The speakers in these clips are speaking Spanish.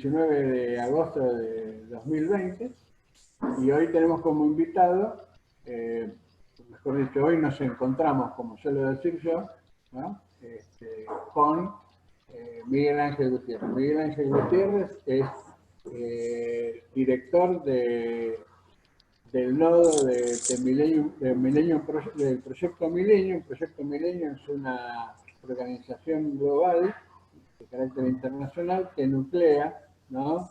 19 de agosto de 2020 y hoy tenemos como invitado, mejor dicho, hoy nos encontramos, como suelo decir yo, ¿no? Con Miguel Ángel Gutiérrez. Miguel Ángel Gutiérrez es director del nodo del Proyecto Millennium. Proyecto Millennium es una organización global de carácter internacional que nuclea, ¿no?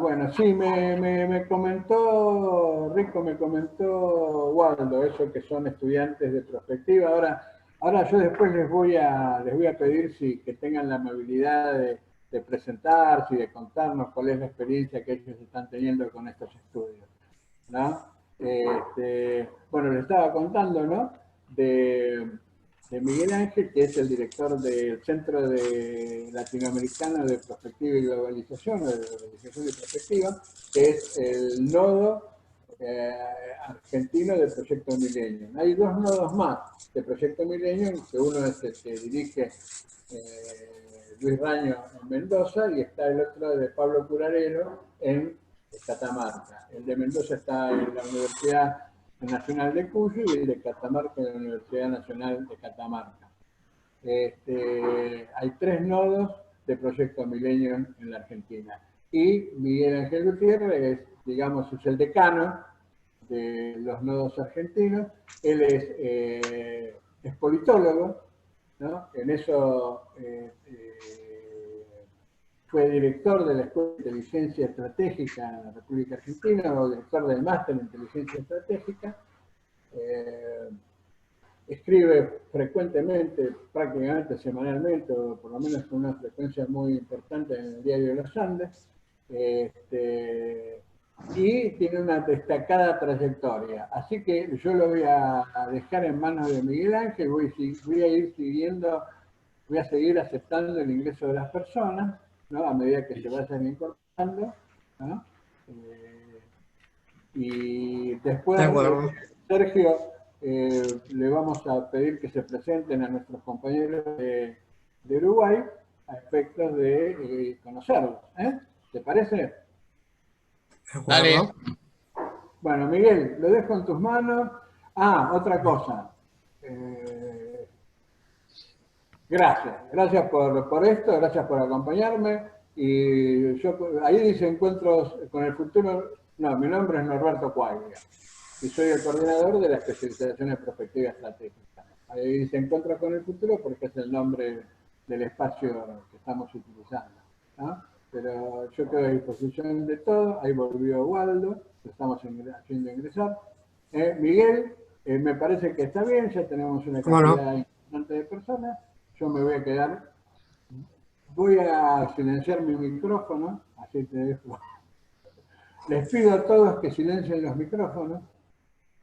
Bueno, sí, me comentó, Rico me comentó Waldo, eso que son estudiantes de prospectiva. Ahora yo después les voy a pedir que tengan la amabilidad de presentarse y de contarnos cuál es la experiencia que ellos están teniendo con estos estudios, ¿no? Bueno, le estaba contando, ¿no? De Miguel Ángel, que es el director del Centro Latinoamericano de Prospectiva y Globalización, o de Globalización y Prospectiva, que es el nodo argentino del Proyecto Millennium. Hay dos nodos más del Proyecto Millennium, que uno es el que dirige Luis Raño en Mendoza y está el otro de Pablo Curarelo en Catamarca. El de Mendoza está en la Universidad Nacional de Cuyo y el de Catamarca en la Universidad Nacional de Catamarca. Hay 3 nodos de Proyecto Millennium en la Argentina. Y Miguel Ángel Gutiérrez es el decano de los nodos argentinos. Él es politólogo, ¿no? En eso fue director de la Escuela de Inteligencia Estratégica en la República Argentina, o director del Máster en Inteligencia Estratégica. Escribe frecuentemente, prácticamente semanalmente, o por lo menos con una frecuencia muy importante en el Diario de los Andes, y tiene una destacada trayectoria. Así que yo lo voy a dejar en manos de Miguel Ángel, voy a seguir aceptando el ingreso de las personas, ¿no? A medida que se vayan incorporando, ¿no? Y después, Sergio, le vamos a pedir que se presenten a nuestros compañeros de Uruguay a efectos de conocerlos. ¿Te parece? Dale. Bueno, Miguel, lo dejo en tus manos. Otra cosa. Gracias por esto, gracias por acompañarme. Y ahí dice encuentros con el futuro. No, mi nombre es Norberto Cuaglia y soy el coordinador de la especialización en prospectiva estratégica. Ahí dice encuentros con el futuro porque es el nombre del espacio que estamos utilizando, ¿no? Pero yo quedo a disposición de todo. Ahí volvió Waldo, lo estamos haciendo ingresar. Miguel, me parece que está bien, ya tenemos una cantidad importante de personas. Yo me voy a quedar, voy a silenciar mi micrófono, así te dejo. Les pido a todos que silencien los micrófonos,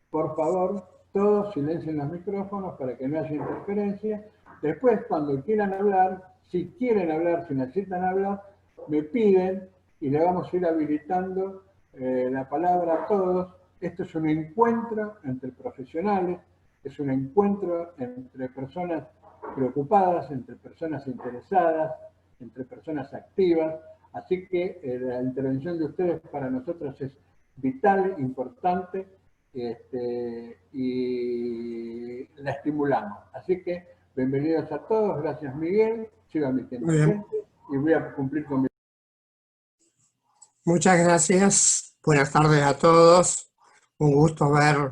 por favor, todos silencien los micrófonos para que no haya interferencia. Después, cuando quieran hablar, si necesitan hablar, me piden y le vamos a ir habilitando la palabra a todos. Esto es un encuentro entre profesionales, es un encuentro entre personas preocupadas, entre personas interesadas, entre personas activas. Así que la intervención de ustedes para nosotros es vital, importante, y la estimulamos. Así que bienvenidos a todos, gracias Miguel, sigan mi tiempo y voy a cumplir con mi... Muchas gracias, buenas tardes a todos, un gusto ver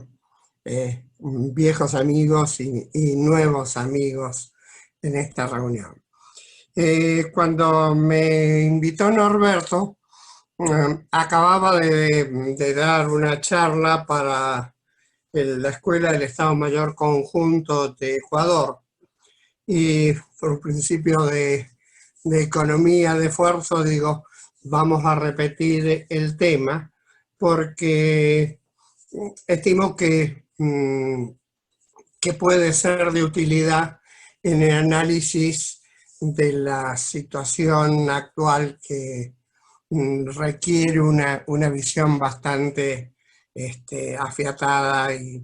viejos amigos y nuevos amigos en esta reunión. Cuando me invitó Norberto, acababa de dar una charla para la Escuela del Estado Mayor Conjunto de Ecuador y por un principio de economía de esfuerzo digo, vamos a repetir el tema porque estimo que puede ser de utilidad en el análisis de la situación actual que requiere una visión bastante afiatada y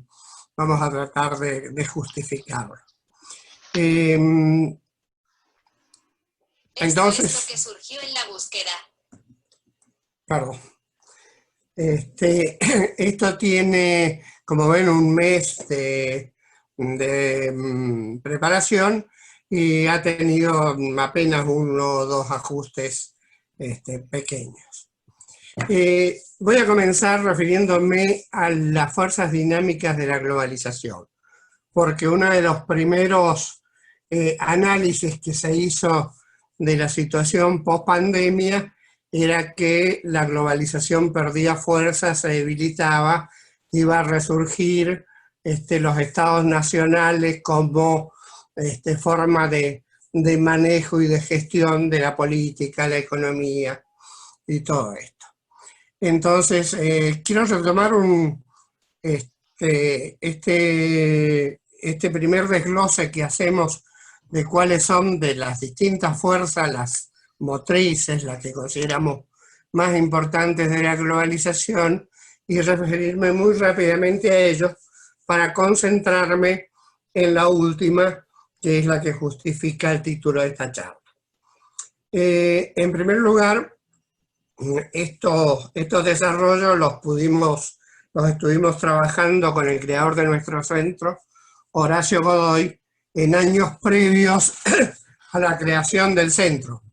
vamos a tratar de justificarlo. Entonces, esto es lo que surgió en la búsqueda. perdón. Esto tiene, como ven, un mes de preparación y ha tenido apenas 1 o 2 ajustes pequeños. Voy a comenzar refiriéndome a las fuerzas dinámicas de la globalización, porque uno de los primeros análisis que se hizo de la situación post-pandemia era que la globalización perdía fuerza, se debilitaba, iba a resurgir los estados nacionales como forma de manejo y de gestión de la política, la economía y todo esto. Entonces, quiero retomar este primer desglose que hacemos de cuáles son de las distintas fuerzas, las motrices, las que consideramos más importantes de la globalización, y referirme muy rápidamente a ellos para concentrarme en la última, que es la que justifica el título de esta charla. En primer lugar, estos desarrollos los estuvimos trabajando con el creador de nuestro centro, Horacio Godoy, en años previos a la creación del centro.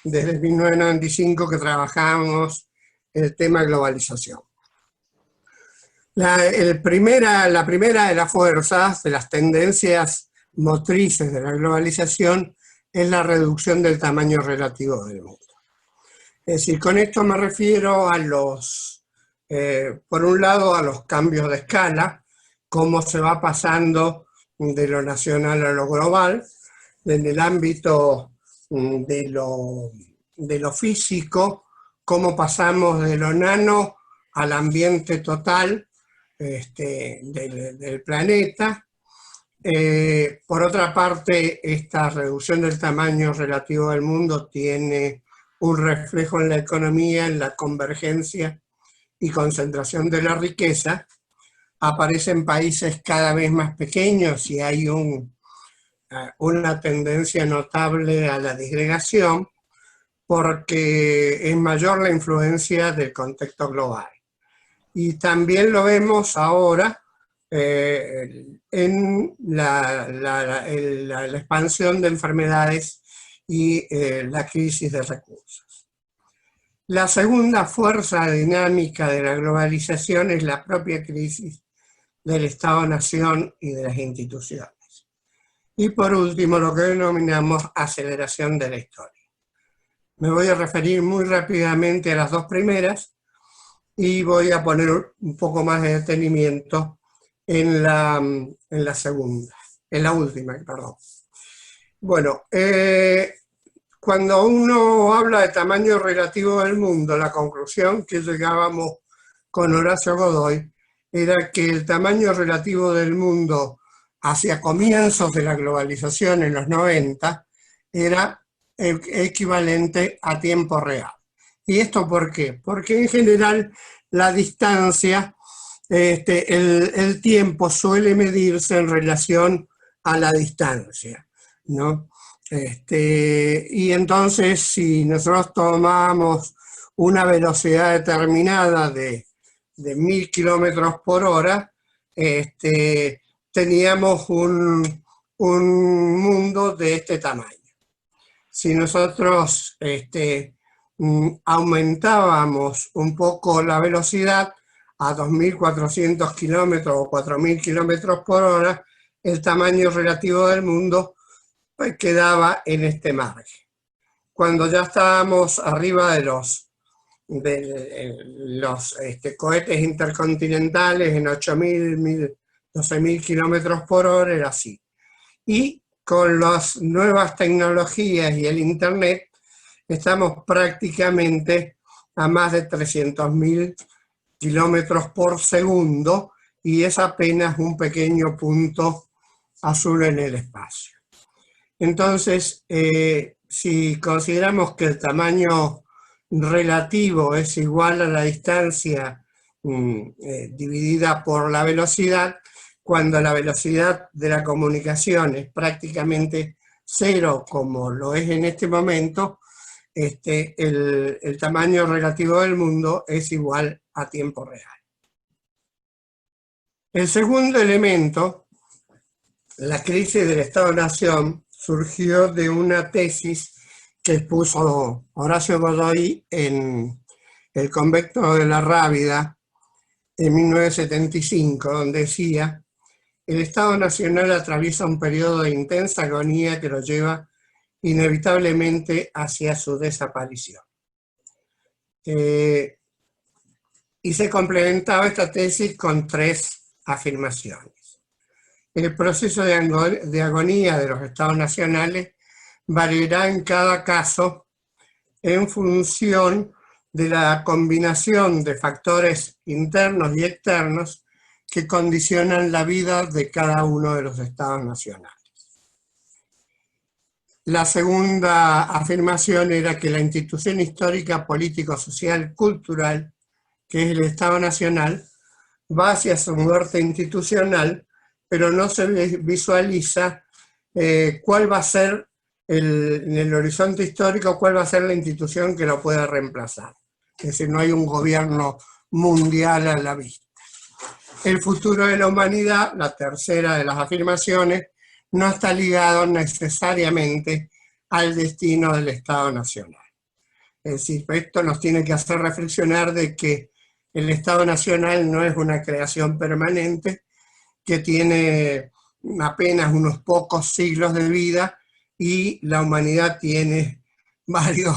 Desde 1995 que trabajamos el tema globalización. La primera de las fuerzas, de las tendencias motrices de la globalización, es la reducción del tamaño relativo del mundo. Es decir, con esto me refiero a por un lado, a los cambios de escala, cómo se va pasando de lo nacional a lo global, en el ámbito de lo físico, cómo pasamos de lo nano al ambiente total del planeta. Por otra parte, esta reducción del tamaño relativo del mundo tiene un reflejo en la economía, en la convergencia y concentración de la riqueza. Aparecen países cada vez más pequeños y hay una tendencia notable a la disgregación, porque es mayor la influencia del contexto global. Y también lo vemos ahora en la expansión de enfermedades y la crisis de recursos. La segunda fuerza dinámica de la globalización es la propia crisis del Estado-Nación y de las instituciones. Y por último, lo que denominamos aceleración de la historia. Me voy a referir muy rápidamente a las dos primeras y voy a poner un poco más de detenimiento en la última, perdón. Bueno, cuando uno habla de tamaño relativo del mundo, la conclusión que llegábamos con Horacio Godoy era que el tamaño relativo del mundo hacia comienzos de la globalización en los 90 era equivalente a tiempo real. ¿Y esto por qué? Porque en general la distancia, el tiempo suele medirse en relación a la distancia, ¿no? Y entonces si nosotros tomamos una velocidad determinada de 1000 kilómetros por hora, teníamos un mundo de este tamaño. Si nosotros aumentábamos un poco la velocidad a 2400 kilómetros o 4000 kilómetros por hora, el tamaño relativo del mundo pues quedaba en este margen. Cuando ya estábamos arriba de los cohetes intercontinentales en 8000, 12000 kilómetros por hora, era así. Y con las nuevas tecnologías y el internet, estamos prácticamente a más de 300.000 kilómetros por segundo, y es apenas un pequeño punto azul en el espacio. Entonces, si consideramos que el tamaño relativo es igual a la distancia dividida por la velocidad, cuando la velocidad de la comunicación es prácticamente cero como lo es en este momento, el tamaño relativo del mundo es igual a tiempo real. El segundo elemento, la crisis del Estado-Nación, surgió de una tesis que expuso Horacio Godoy en El convento de la Rábida en 1975, donde decía: el Estado Nacional atraviesa un periodo de intensa agonía que lo lleva inevitablemente hacia su desaparición. Y se complementaba esta tesis con tres afirmaciones. El proceso de agonía de los estados nacionales variará en cada caso en función de la combinación de factores internos y externos que condicionan la vida de cada uno de los estados nacionales. La segunda afirmación era que la institución histórica, político, social, cultural, que es el Estado Nacional, va hacia su muerte institucional, pero no se visualiza cuál va a ser en el horizonte histórico, cuál va a ser la institución que lo pueda reemplazar. Es decir, no hay un gobierno mundial a la vista. El futuro de la humanidad, la tercera de las afirmaciones, no está ligado necesariamente al destino del Estado Nacional. Es decir, esto nos tiene que hacer reflexionar de que el Estado Nacional no es una creación permanente, que tiene apenas unos pocos siglos de vida y la humanidad tiene varios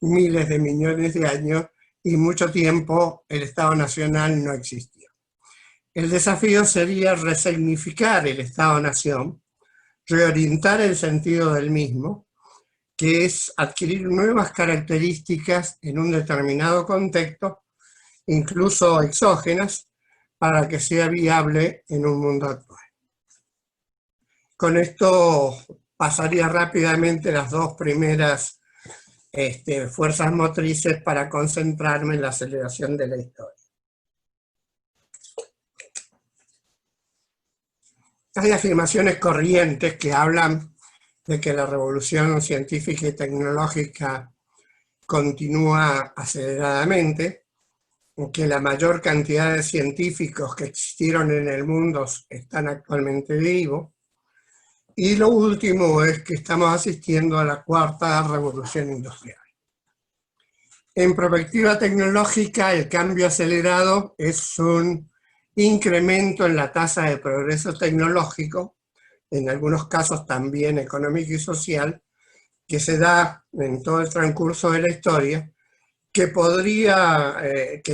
miles de millones de años y mucho tiempo el Estado Nacional no existió. El desafío sería resignificar el Estado-Nación, reorientar el sentido del mismo, que es adquirir nuevas características en un determinado contexto, incluso exógenas, para que sea viable en un mundo actual. Con esto pasaría rápidamente las dos primeras fuerzas motrices para concentrarme en la aceleración de la historia. Hay afirmaciones corrientes que hablan de que la revolución científica y tecnológica continúa aceleradamente, que la mayor cantidad de científicos que existieron en el mundo están actualmente vivos, y lo último es que estamos asistiendo a la cuarta revolución industrial. En perspectiva tecnológica, el cambio acelerado es un incremento en la tasa de progreso tecnológico, en algunos casos también económico y social, que se da en todo el transcurso de la historia, que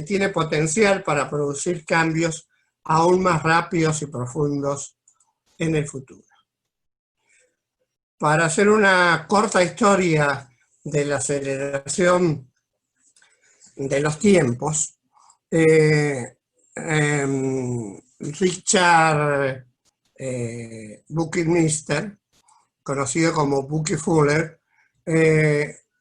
tiene potencial para producir cambios aún más rápidos y profundos en el futuro. Para hacer una corta historia de la aceleración de los tiempos, Richard Buckminster, conocido como Bucky Fuller,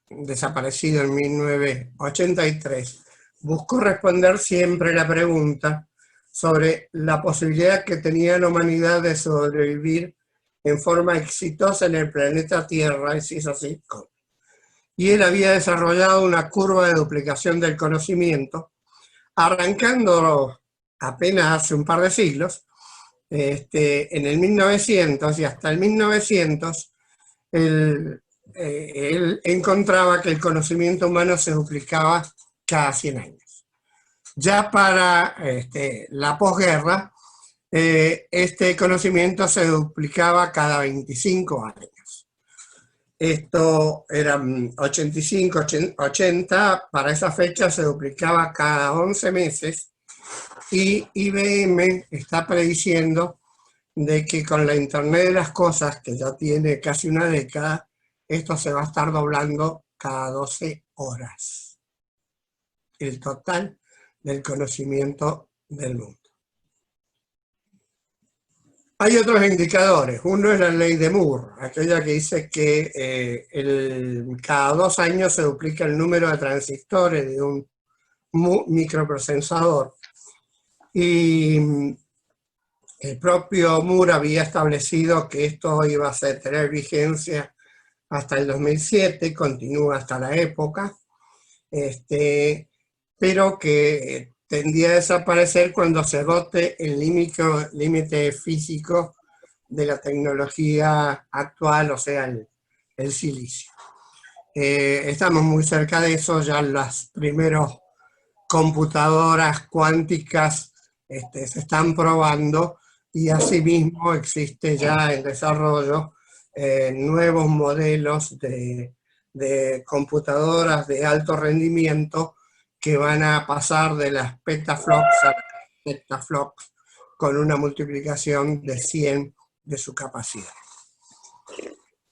desaparecido en 1983, buscó responder siempre la pregunta sobre la posibilidad que tenía la humanidad de sobrevivir en forma exitosa en el planeta Tierra, y si es así, ¿cómo? Y él había desarrollado una curva de duplicación del conocimiento, arrancando apenas hace un par de siglos, en el 1900 y hasta el 1900, él encontraba que el conocimiento humano se duplicaba cada 100 años. Ya para la posguerra, este conocimiento se duplicaba cada 25 años. Esto eran 85, 80, para esa fecha se duplicaba cada 11 meses, y IBM está prediciendo de que con la Internet de las cosas, que ya tiene casi una década, esto se va a estar doblando cada 12 horas. El total del conocimiento del mundo. Hay otros indicadores. Uno es la ley de Moore, aquella que dice que cada 2 años se duplica el número de transistores de un microprocesador. Y el propio Moore había establecido que esto iba a tener vigencia hasta el 2007, continúa hasta la época, pero que tendía a desaparecer cuando se agote el límite físico de la tecnología actual, o sea, el silicio. Estamos muy cerca de eso, ya las primeras computadoras cuánticas se están probando y asimismo existe ya en desarrollo nuevos modelos de computadoras de alto rendimiento que van a pasar de las petaflops a hectaflops con una multiplicación de 100 de su capacidad.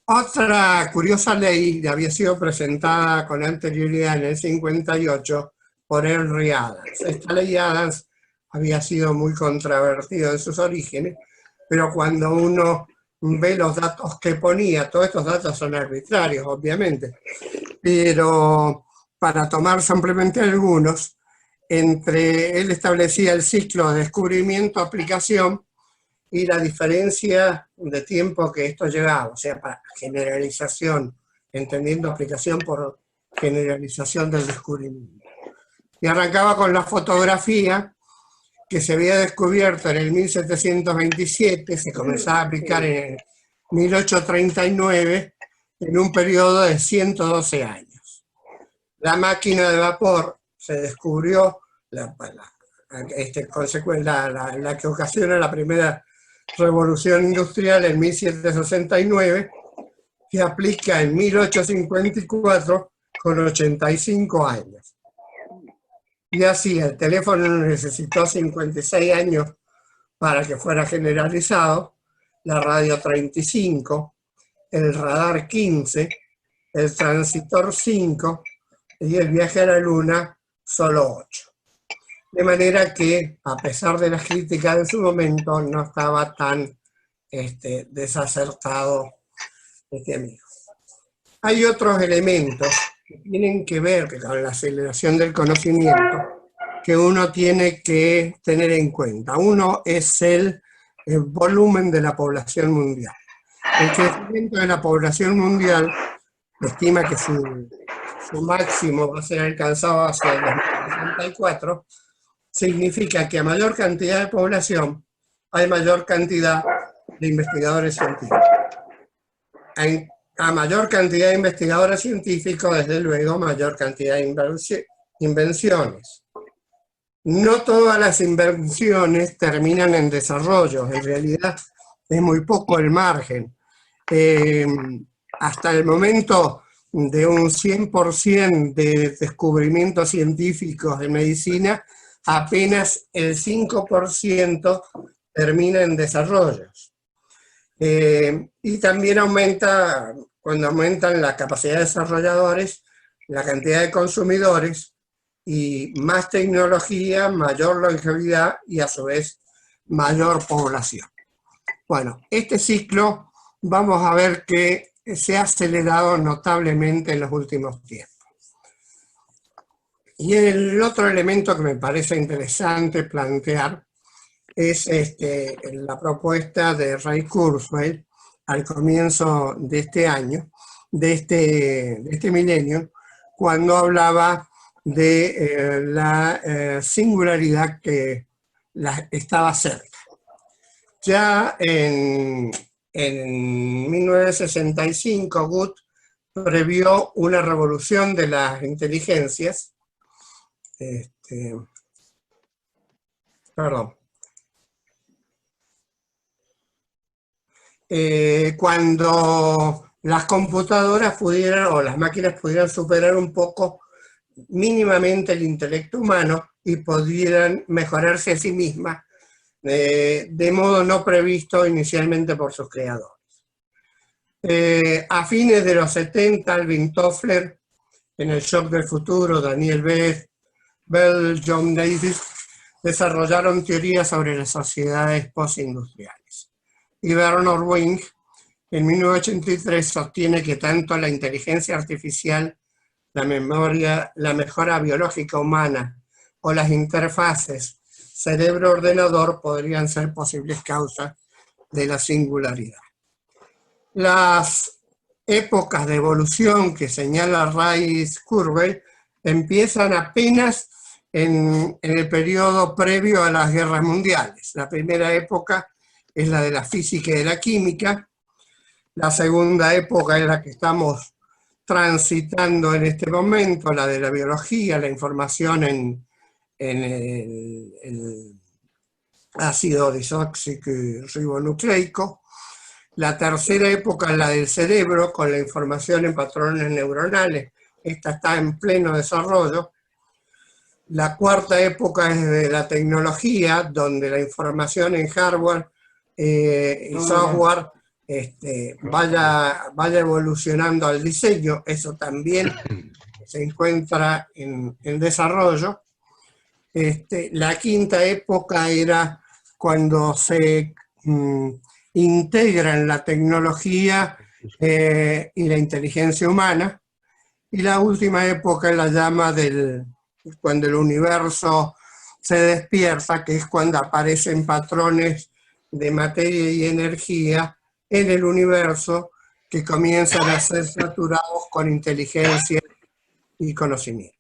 Otra curiosa ley había sido presentada con anterioridad en el 58 por Henry Adams. Esta ley Adams había sido muy controvertida en sus orígenes, pero cuando uno ve los datos que ponía, todos estos datos son arbitrarios, obviamente, pero para tomar simplemente algunos, él establecía el ciclo de descubrimiento-aplicación y la diferencia de tiempo que esto llevaba, o sea, para generalización, entendiendo aplicación por generalización del descubrimiento. Y arrancaba con la fotografía, que se había descubierto en el 1727, se comenzaba a aplicar en el 1839, en un periodo de 112 años. La máquina de vapor se descubrió, la que ocasiona la primera revolución industrial en 1769, que aplica en 1854 con 85 años. Y así el teléfono necesitó 56 años para que fuera generalizado, la radio 35, el radar 15, el transitor 5 y el viaje a la luna solo 8. De manera que, a pesar de las críticas de su momento, no estaba tan desacertado este amigo. Hay otros elementos que tienen que ver con la aceleración del conocimiento que uno tiene que tener en cuenta. Uno es el volumen de la población mundial. El crecimiento de la población mundial estima que su máximo va a ser alcanzado hacia el 2064, significa que a mayor cantidad de población hay mayor cantidad de investigadores científicos. A mayor cantidad de investigadores científicos, desde luego, mayor cantidad de invenciones. No todas las invenciones terminan en desarrollo, en realidad es muy poco el margen. Hasta el momento de un 100% de descubrimientos científicos de medicina, apenas el 5% termina en desarrollos. Y también aumenta, cuando aumentan la capacidad de desarrolladores, la cantidad de consumidores, y más tecnología, mayor longevidad y a su vez mayor población. Bueno, este ciclo vamos a ver que se ha acelerado notablemente en los últimos tiempos. Y el otro elemento que me parece interesante plantear es la propuesta de Ray Kurzweil al comienzo de este año, de este milenio, cuando hablaba de la singularidad que estaba cerca. Ya en 1965, Good previó una revolución de las inteligencias. Cuando las computadoras pudieran, o las máquinas pudieran superar un poco mínimamente el intelecto humano y pudieran mejorarse a sí mismas de modo no previsto inicialmente por sus creadores. A fines de los 70, Alvin Toffler, en el Shock del Futuro, Daniel Bell, John Davis, desarrollaron teorías sobre las sociedades postindustriales. Y Bernard Wing, en 1983, sostiene que tanto la inteligencia artificial, la memoria, la mejora biológica humana o las interfaces cerebro-ordenador podrían ser posibles causas de la singularidad. Las épocas de evolución que señala Rice-Kurzweil empiezan apenas en el periodo previo a las guerras mundiales. La primera época es la de la física y de la química. La segunda época es la que estamos transitando en este momento, la de la biología, la información en el ácido disóxico ribonucleico. La tercera época es la del cerebro, con la información en patrones neuronales. Esta está en pleno desarrollo. La cuarta época es de la tecnología, donde la información en hardware y software vaya evolucionando al diseño. Eso también se encuentra en desarrollo. La quinta época era cuando se integran la tecnología y la inteligencia humana, y la última época es la llama cuando el universo se despierta, que es cuando aparecen patrones de materia y energía en el universo que comienzan a ser saturados con inteligencia y conocimiento.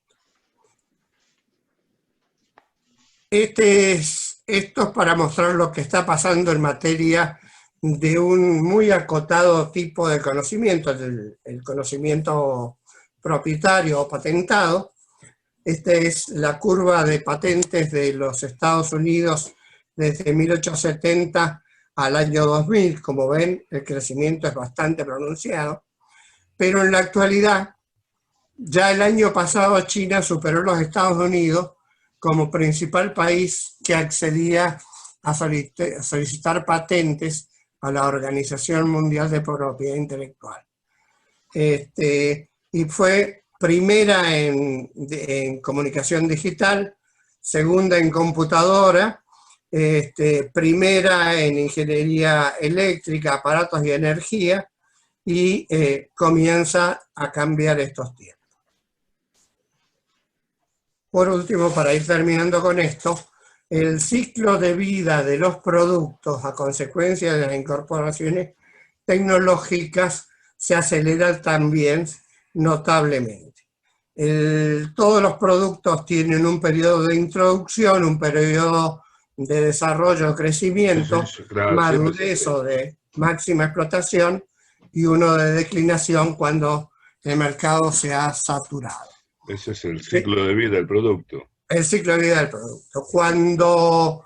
Esto es para mostrar lo que está pasando en materia de un muy acotado tipo de conocimiento, el conocimiento propietario o patentado. Esta es la curva de patentes de los Estados Unidos desde 1870 al año 2000. Como ven, el crecimiento es bastante pronunciado, pero en la actualidad, ya el año pasado China superó a los Estados Unidos como principal país que accedía a solicitar patentes a la Organización Mundial de Propiedad Intelectual. Y fue primera en comunicación digital, segunda en computadora, primera en ingeniería eléctrica, aparatos y energía, y comienza a cambiar estos tiempos. Por último, para ir terminando con esto, el ciclo de vida de los productos a consecuencia de las incorporaciones tecnológicas se acelera también notablemente. Todos los productos tienen un periodo de introducción, un periodo de desarrollo o crecimiento, madurez o de máxima explotación, y uno de declinación cuando el mercado se ha saturado. Ese es el ciclo de vida del producto. El ciclo de vida del producto. Cuando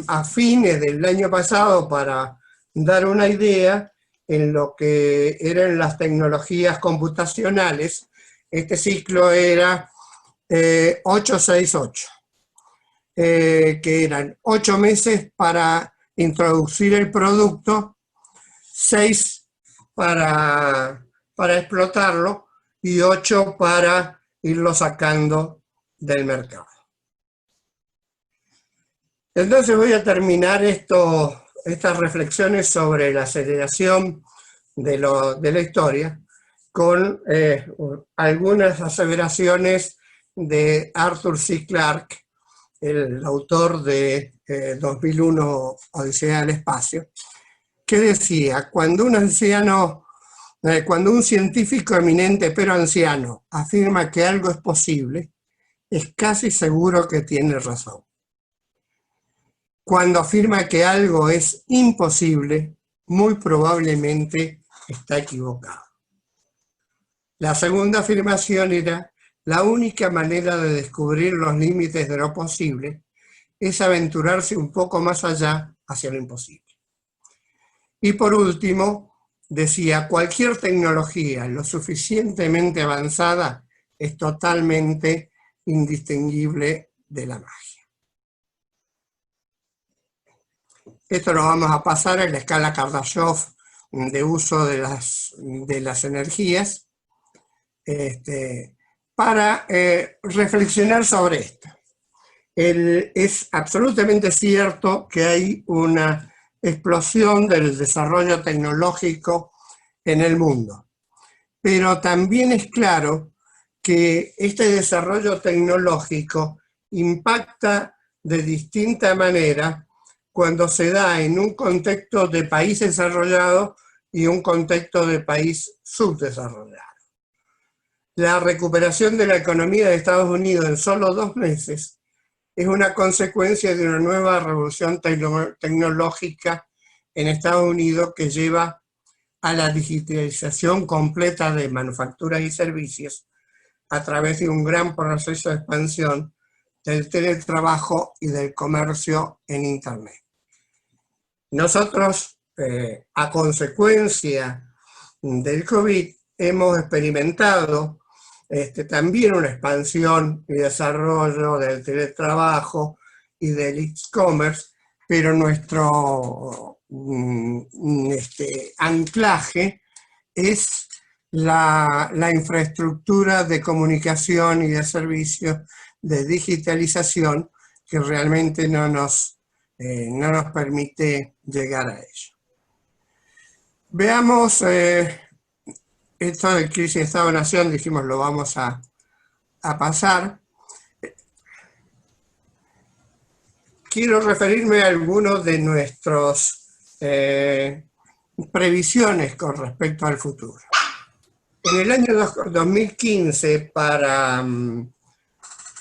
a fines del año pasado, para dar una idea, en lo que eran las tecnologías computacionales, este ciclo era 868, que eran 8 meses para introducir el producto, 6 para explotarlo, y 8 para irlo sacando del mercado. Entonces voy a terminar estas reflexiones sobre la aceleración de la historia con algunas aseveraciones de Arthur C. Clarke, el autor de 2001 Odisea del Espacio, que decía: cuando un científico eminente pero anciano afirma que algo es posible, es casi seguro que tiene razón. Cuando afirma que algo es imposible, muy probablemente está equivocado. La segunda afirmación era: la única manera de descubrir los límites de lo posible es aventurarse un poco más allá hacia lo imposible. Y por último, decía: cualquier tecnología lo suficientemente avanzada es totalmente indistinguible de la magia. Esto lo vamos a pasar en la escala Kardashev de uso de las energías, para reflexionar sobre esto. Es absolutamente cierto que hay una explosión del desarrollo tecnológico en el mundo, pero también es claro que este desarrollo tecnológico impacta de distinta manera cuando se da en un contexto de país desarrollado y un contexto de país subdesarrollado. La recuperación de la economía de Estados Unidos en solo 2 meses es una consecuencia de una nueva revolución tecnológica en Estados Unidos que lleva a la digitalización completa de manufacturas y servicios a través de un gran proceso de expansión del teletrabajo y del comercio en Internet. Nosotros, a consecuencia del COVID, hemos experimentado también una expansión y desarrollo del teletrabajo y del e-commerce, pero nuestro anclaje es la infraestructura de comunicación y de servicios de digitalización que realmente no nos permite llegar a ello. Veamos esto de crisis de Estado-Nación, dijimos lo vamos a pasar. Quiero referirme a algunos de nuestras previsiones con respecto al futuro. En el año 2015, para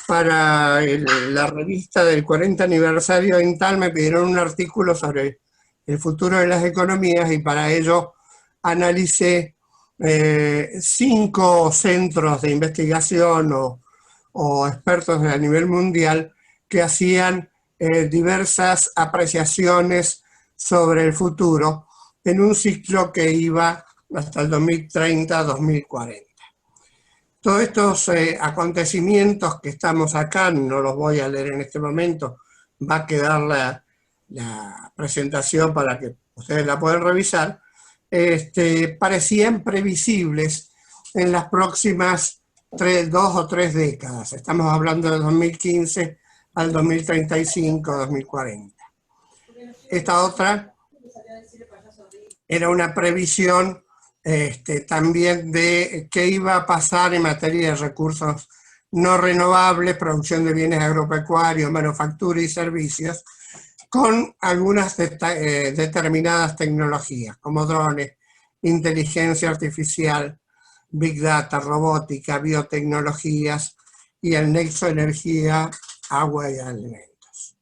la revista del 40 aniversario de Intal, me pidieron un artículo sobre el futuro de las economías y para ello analicé 5 centros de investigación o expertos a nivel mundial que hacían diversas apreciaciones sobre el futuro en un ciclo que iba hasta el 2030-2040. Todos estos acontecimientos que estamos acá, no los voy a leer en este momento, va a quedar la presentación para que ustedes la puedan revisar, parecían previsibles en las próximas 2 o 3 décadas. Estamos hablando de 2015 al 2035, 2040. Esta otra era una previsión también de qué iba a pasar en materia de recursos no renovables, producción de bienes agropecuarios, manufactura y servicios, con algunas determinadas tecnologías, como drones, inteligencia artificial, big data, robótica, biotecnologías y el nexo de energía, agua y alimentos.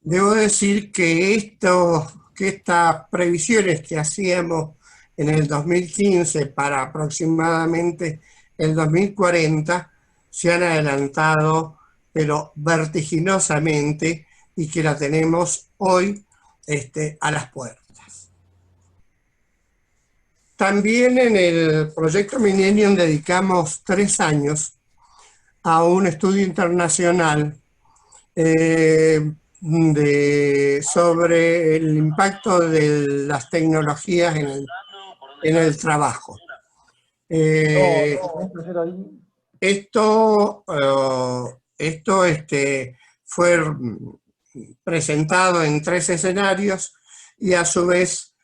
Debo decir que estas previsiones que hacíamos en el 2015 para aproximadamente el 2040 se han adelantado, pero vertiginosamente, y que la tenemos hoy a las puertas. También en el proyecto Millennium dedicamos 3 años a un estudio internacional sobre el impacto de las tecnologías en el trabajo. Esto fue presentado en 3 escenarios y a su vez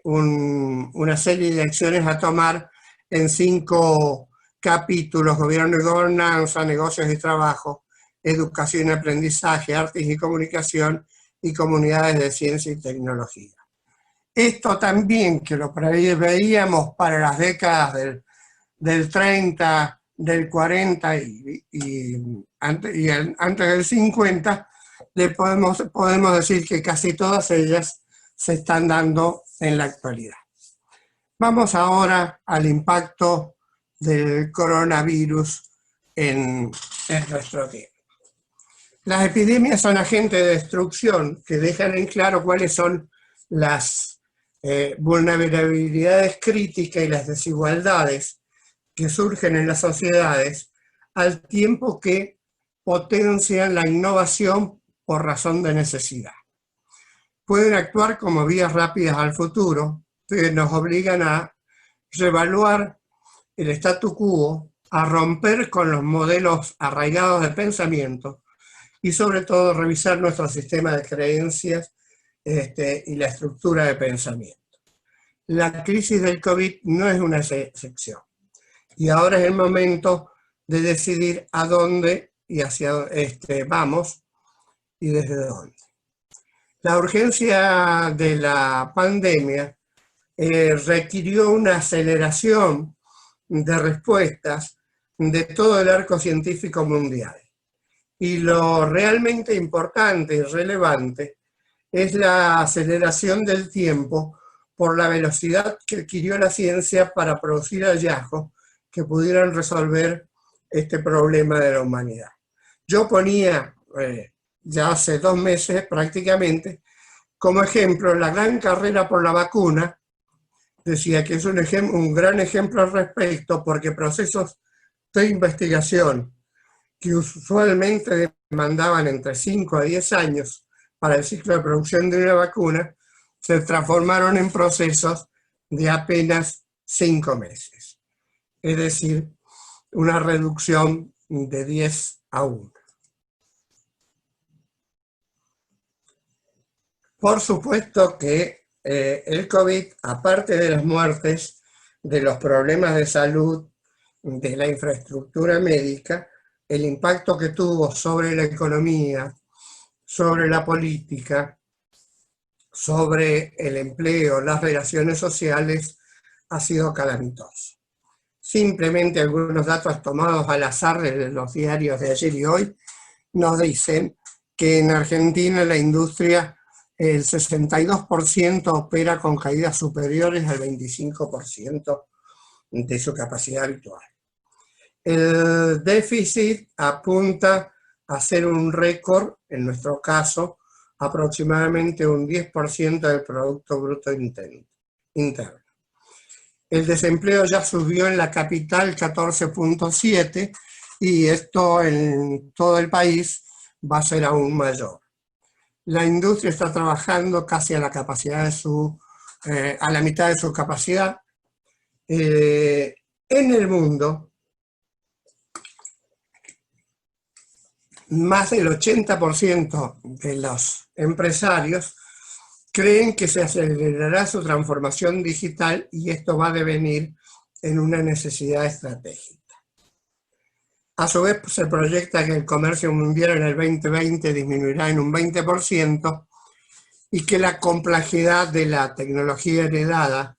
una serie de acciones a tomar en 5 capítulos: gobierno y gobernanza, negocios y trabajo, educación y aprendizaje, artes y comunicación y comunidades de ciencia y tecnología. Esto también, que lo preveíamos para las décadas del 30, del 40 y antes del 50, podemos decir que casi todas ellas se están dando en la actualidad. Vamos ahora al impacto del coronavirus en nuestro tiempo. Las epidemias son agentes de destrucción que dejan en claro cuáles son las vulnerabilidades críticas y las desigualdades que surgen en las sociedades, al tiempo que potencian la innovación por razón de necesidad. Pueden actuar como vías rápidas al futuro, que nos obligan a reevaluar el statu quo, a romper con los modelos arraigados de pensamiento y sobre todo revisar nuestro sistema de creencias y la estructura de pensamiento. La crisis del COVID no es una excepción. Y ahora es el momento de decidir a dónde y hacia vamos y desde dónde. La urgencia de la pandemia requirió una aceleración de respuestas de todo el arco científico mundial. Y lo realmente importante y relevante es la aceleración del tiempo por la velocidad que adquirió la ciencia para producir hallazgos que pudieran resolver este problema de la humanidad. Yo ponía, ya hace 2 meses prácticamente, como ejemplo la gran carrera por la vacuna. Decía que es un gran ejemplo al respecto porque procesos de investigación que usualmente demandaban entre 5 a 10 años para el ciclo de producción de una vacuna, se transformaron en procesos de apenas 5 meses. Es decir, una reducción de 10 a 1. Por supuesto que el COVID, aparte de las muertes, de los problemas de salud, de la infraestructura médica, el impacto que tuvo sobre la economía, sobre la política, sobre el empleo, las relaciones sociales, ha sido calamitoso. Simplemente algunos datos tomados al azar de los diarios de ayer y hoy nos dicen que en Argentina la industria, el 62% opera con caídas superiores al 25% de su capacidad habitual. El déficit apunta a ser un récord, en nuestro caso, aproximadamente un 10% del Producto Bruto Interno. El desempleo ya subió en la capital 14.7 y esto en todo el país va a ser aún mayor. La industria está trabajando casi a la capacidad de a la mitad de su capacidad. En el mundo, más del 80% de los empresarios creen que se acelerará su transformación digital y esto va a devenir en una necesidad estratégica. A su vez, se proyecta que el comercio mundial en el 2020 disminuirá en un 20% y que la complejidad de la tecnología heredada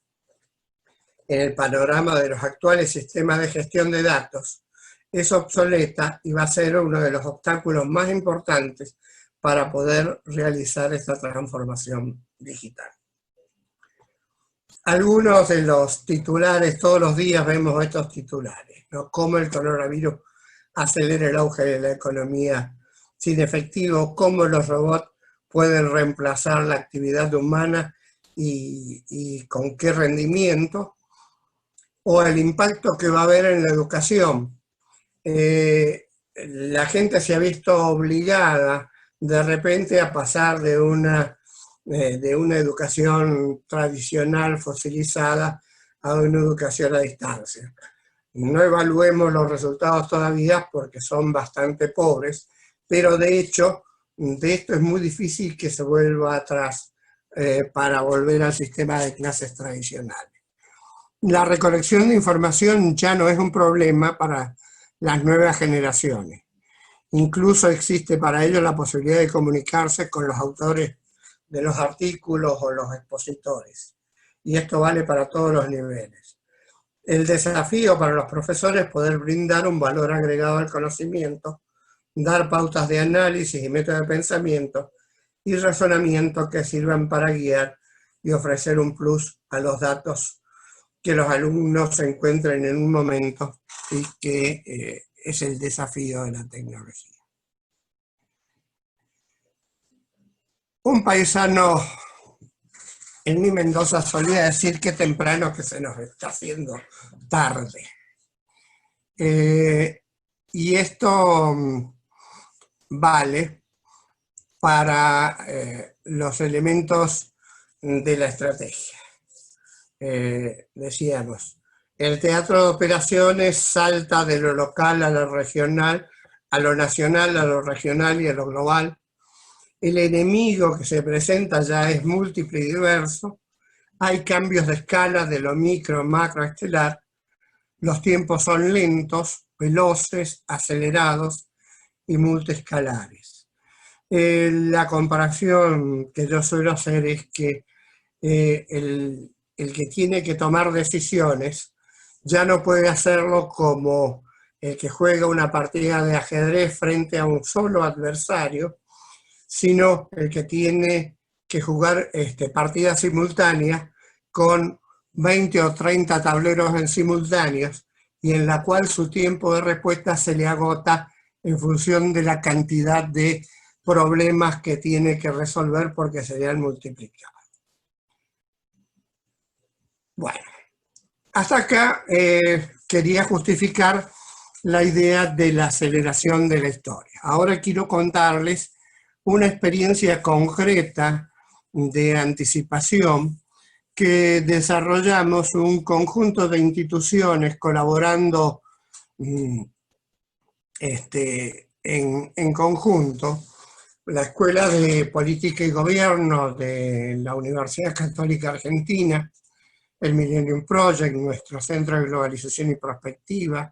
en el panorama de los actuales sistemas de gestión de datos es obsoleta y va a ser uno de los obstáculos más importantes para poder realizar esta transformación digital. Algunos de los titulares, todos los días vemos estos titulares, ¿no? Cómo el coronavirus acelera el auge de la economía sin efectivo, cómo los robots pueden reemplazar la actividad humana y con qué rendimiento, o el impacto que va a haber en la educación. La gente se ha visto obligada de repente a pasar de una educación tradicional, fosilizada, a una educación a distancia. No evaluemos los resultados todavía porque son bastante pobres, pero de hecho, de esto es muy difícil que se vuelva atrás para volver al sistema de clases tradicionales. La recolección de información ya no es un problema para las nuevas generaciones. Incluso existe para ellos la posibilidad de comunicarse con los autores de los artículos o los expositores. Y esto vale para todos los niveles. El desafío para los profesores es poder brindar un valor agregado al conocimiento, dar pautas de análisis y métodos de pensamiento y razonamiento que sirvan para guiar y ofrecer un plus a los datos que los alumnos se encuentren en un momento y que es el desafío de la tecnología. Un paisano en mi Mendoza solía decir que temprano que se nos está haciendo tarde. Y esto vale para los elementos de la estrategia. Decíamos, el teatro de operaciones salta de lo local a lo regional, a lo nacional, a lo regional y a lo global. El enemigo que se presenta ya es múltiple y diverso. Hay cambios de escala de lo micro, macro, estelar. Los tiempos son lentos, veloces, acelerados, y multiescalares. La comparación que yo suelo hacer es que el que tiene que tomar decisiones ya no puede hacerlo como el que juega una partida de ajedrez frente a un solo adversario, sino el que tiene que jugar partidas simultáneas con 20 o 30 tableros en simultáneos, y en la cual su tiempo de respuesta se le agota en función de la cantidad de problemas que tiene que resolver porque serían multiplicados. Bueno, hasta acá quería justificar la idea de la aceleración de la historia. Ahora quiero contarles una experiencia concreta de anticipación que desarrollamos un conjunto de instituciones colaborando en conjunto. La Escuela de Política y Gobierno de la Universidad Católica Argentina, el Millennium Project, nuestro Centro de Globalización y Prospectiva,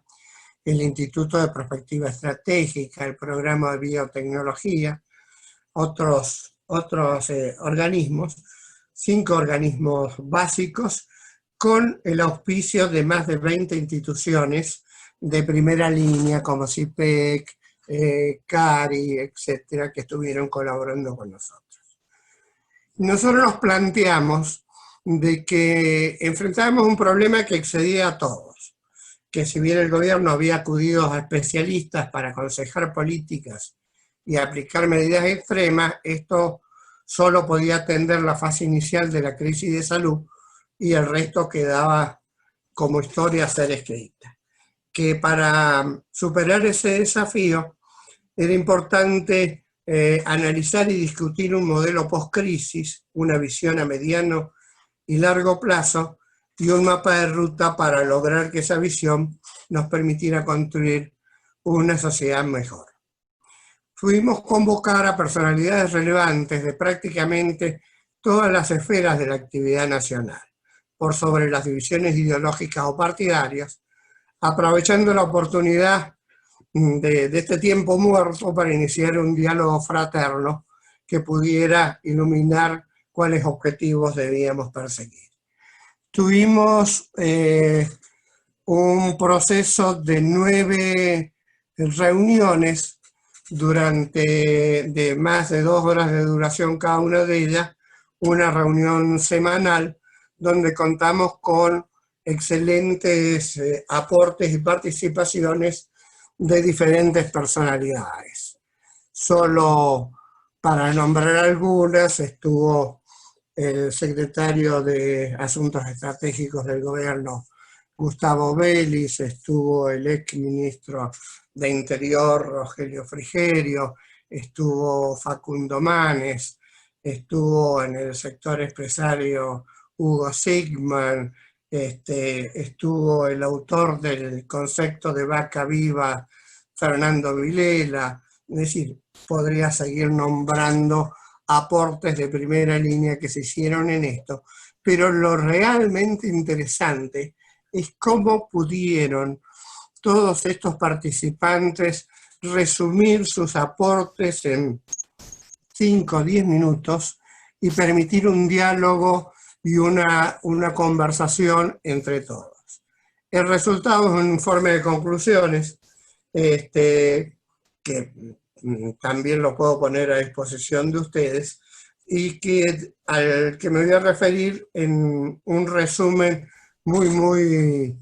el Instituto de Prospectiva Estratégica, el Programa de Biotecnología, otros organismos, 5 organismos básicos, con el auspicio de más de 20 instituciones de primera línea como CIPEC, CARI, etcétera, que estuvieron colaborando con nosotros. Nosotros nos planteamos de que enfrentábamos un problema que excedía a todos, que si bien el gobierno había acudido a especialistas para aconsejar políticas y aplicar medidas extremas, esto solo podía atender la fase inicial de la crisis de salud y el resto quedaba como historia a ser escrita. Que para superar ese desafío era importante analizar y discutir un modelo post-crisis, una visión a mediano y largo plazo y un mapa de ruta para lograr que esa visión nos permitiera construir una sociedad mejor. Pudimos convocar a personalidades relevantes de prácticamente todas las esferas de la actividad nacional, por sobre las divisiones ideológicas o partidarias, aprovechando la oportunidad de este tiempo muerto para iniciar un diálogo fraterno que pudiera iluminar cuáles objetivos debíamos perseguir. Tuvimos un proceso de 9 reuniones de más de 2 horas de duración cada una de ellas, una reunión semanal donde contamos con excelentes aportes y participaciones de diferentes personalidades. Solo para nombrar algunas, estuvo el secretario de Asuntos Estratégicos del gobierno, Gustavo Vélez, estuvo el ex ministro de Interior, Rogelio Frigerio, estuvo Facundo Manes, estuvo en el sector empresario Hugo Sigman, estuvo el autor del concepto de vaca viva, Fernando Vilela. Es decir, podría seguir nombrando aportes de primera línea que se hicieron en esto, pero lo realmente interesante es cómo pudieron todos estos participantes resumir sus aportes en 5 o 10 minutos y permitir un diálogo y una conversación entre todos. El resultado es un informe de conclusiones que también lo puedo poner a disposición de ustedes y al que me voy a referir en un resumen muy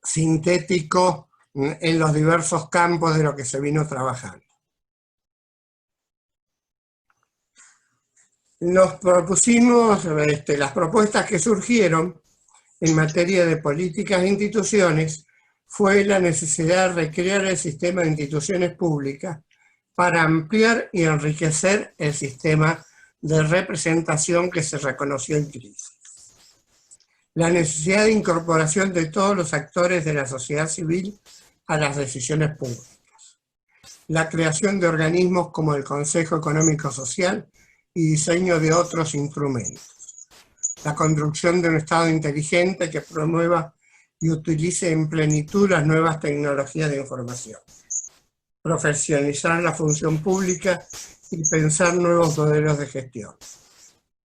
sintético en los diversos campos de lo que se vino trabajando. Nos propusimos las propuestas que surgieron en materia de políticas e instituciones fue la necesidad de recrear el sistema de instituciones públicas para ampliar y enriquecer el sistema de representación que se reconoció en crisis. La necesidad de incorporación de todos los actores de la sociedad civil a las decisiones públicas. La creación de organismos como el Consejo Económico Social y diseño de otros instrumentos. La construcción de un Estado inteligente que promueva y utilice en plenitud las nuevas tecnologías de información. profesionalizar la función pública y pensar nuevos modelos de gestión.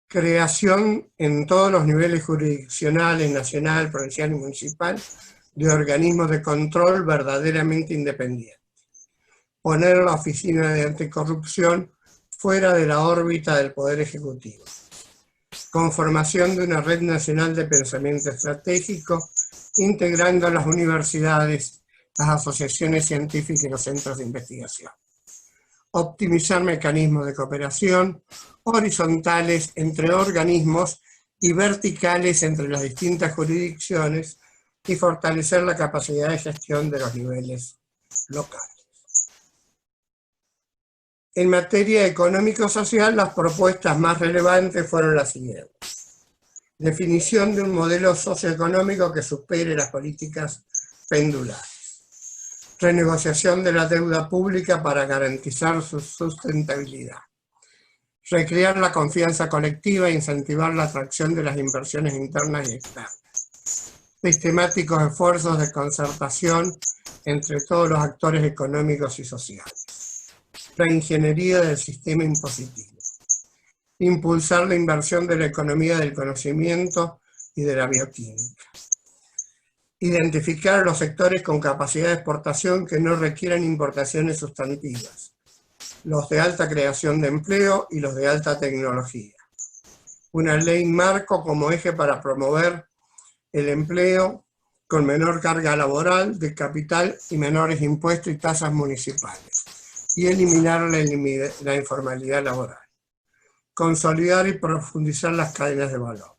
Creación en todos los niveles jurisdiccionales, nacional, provincial y municipal, de organismos de control verdaderamente independientes. Poner la Oficina de Anticorrupción fuera de la órbita del Poder Ejecutivo. Conformación de una red nacional de pensamiento estratégico, integrando a las universidades, las asociaciones científicas y los centros de investigación. Optimizar mecanismos de cooperación horizontales entre organismos y verticales entre las distintas jurisdicciones y fortalecer la capacidad de gestión de los niveles locales. En materia económico-social, las propuestas más relevantes fueron las siguientes. Definición de un modelo socioeconómico que supere las políticas pendulares. Renegociación de la deuda pública para garantizar su sustentabilidad. Recrear la confianza colectiva e incentivar la atracción de las inversiones internas y externas. Sistemáticos esfuerzos de concertación entre todos los actores económicos y sociales. Reingeniería del sistema impositivo. Impulsar la inversión de la economía del conocimiento y de la bioquímica. Identificar los sectores con capacidad de exportación que no requieran importaciones sustantivas, los de alta creación de empleo y los de alta tecnología. Una ley marco como eje para promover el empleo con menor carga laboral, de capital y menores impuestos y tasas municipales, y eliminar la informalidad laboral. Consolidar y profundizar las cadenas de valor.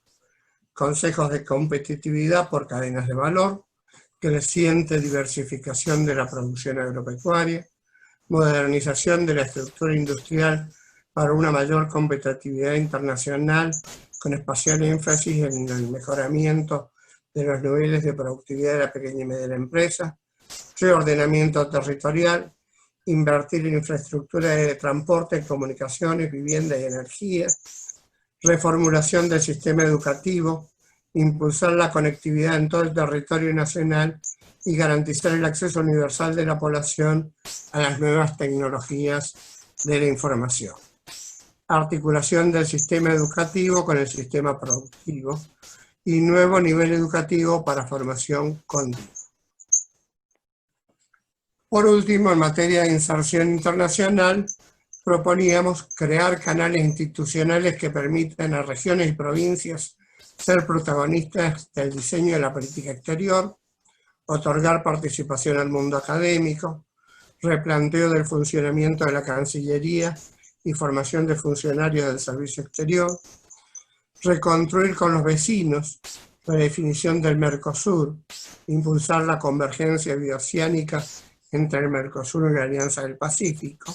Consejos de competitividad por cadenas de valor, creciente diversificación de la producción agropecuaria, modernización de la estructura industrial para una mayor competitividad internacional, con especial énfasis en el mejoramiento de los niveles de productividad de la pequeña y mediana empresa, reordenamiento territorial, invertir en infraestructura de transporte, comunicaciones, vivienda y energía, reformulación del sistema educativo, impulsar la conectividad en todo el territorio nacional y garantizar el acceso universal de la población a las nuevas tecnologías de la información. Articulación del sistema educativo con el sistema productivo y nuevo nivel educativo para formación continua. Por último, en materia de inserción internacional, proponíamos crear canales institucionales que permitan a regiones y provincias ser protagonistas del diseño de la política exterior, otorgar participación al mundo académico, replanteo del funcionamiento de la Cancillería y formación de funcionarios del servicio exterior, reconstruir con los vecinos, redefinición del Mercosur, impulsar la convergencia bioceánica entre el Mercosur y la Alianza del Pacífico,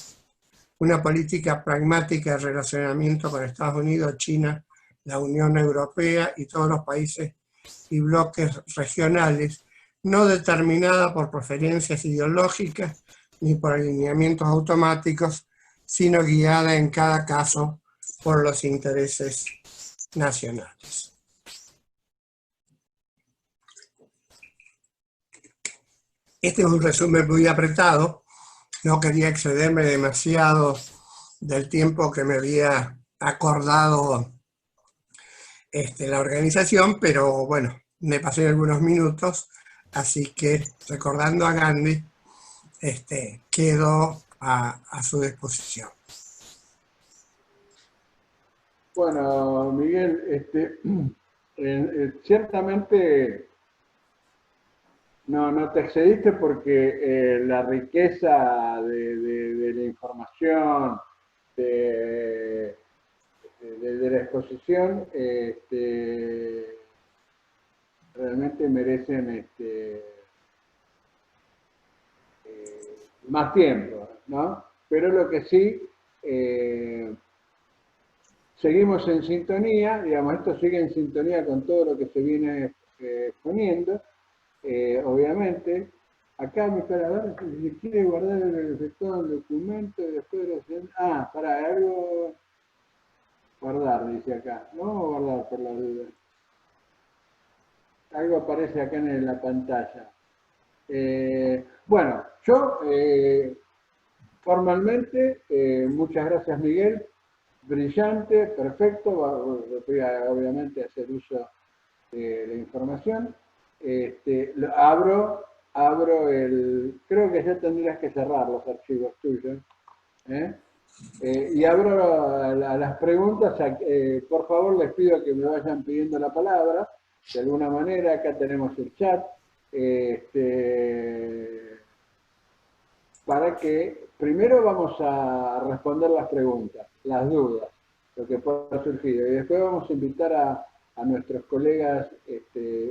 una política pragmática de relacionamiento con Estados Unidos, China, la Unión Europea y todos los países y bloques regionales, no determinada por preferencias ideológicas ni por alineamientos automáticos, sino guiada en cada caso por los intereses nacionales. Este es un resumen muy apretado, no quería excederme demasiado del tiempo que me había acordado la organización, pero bueno, me pasé algunos minutos, así que recordando a Gandhi, quedo a su disposición. Bueno, Miguel, ciertamente no te excediste porque la riqueza de la información, de la exposición, realmente merecen más tiempo, ¿no? Pero lo que sí, seguimos en sintonía, digamos, esto sigue en sintonía con todo lo que se viene exponiendo, obviamente. Acá mi cargador, si quiere guardar todo el documento y después para algo guardar, dice acá, no guardar por la duda. Algo aparece acá en la pantalla. Bueno, yo formalmente, muchas gracias Miguel, brillante, perfecto, voy a obviamente hacer uso de la información. Abro creo que ya tendrías que cerrar los archivos tuyos, y abro a las preguntas. Por favor, les pido que me vayan pidiendo la palabra, de alguna manera. Acá tenemos el chat, para que primero vamos a responder las preguntas, las dudas, lo que pueda surgir, y después vamos a invitar a nuestros colegas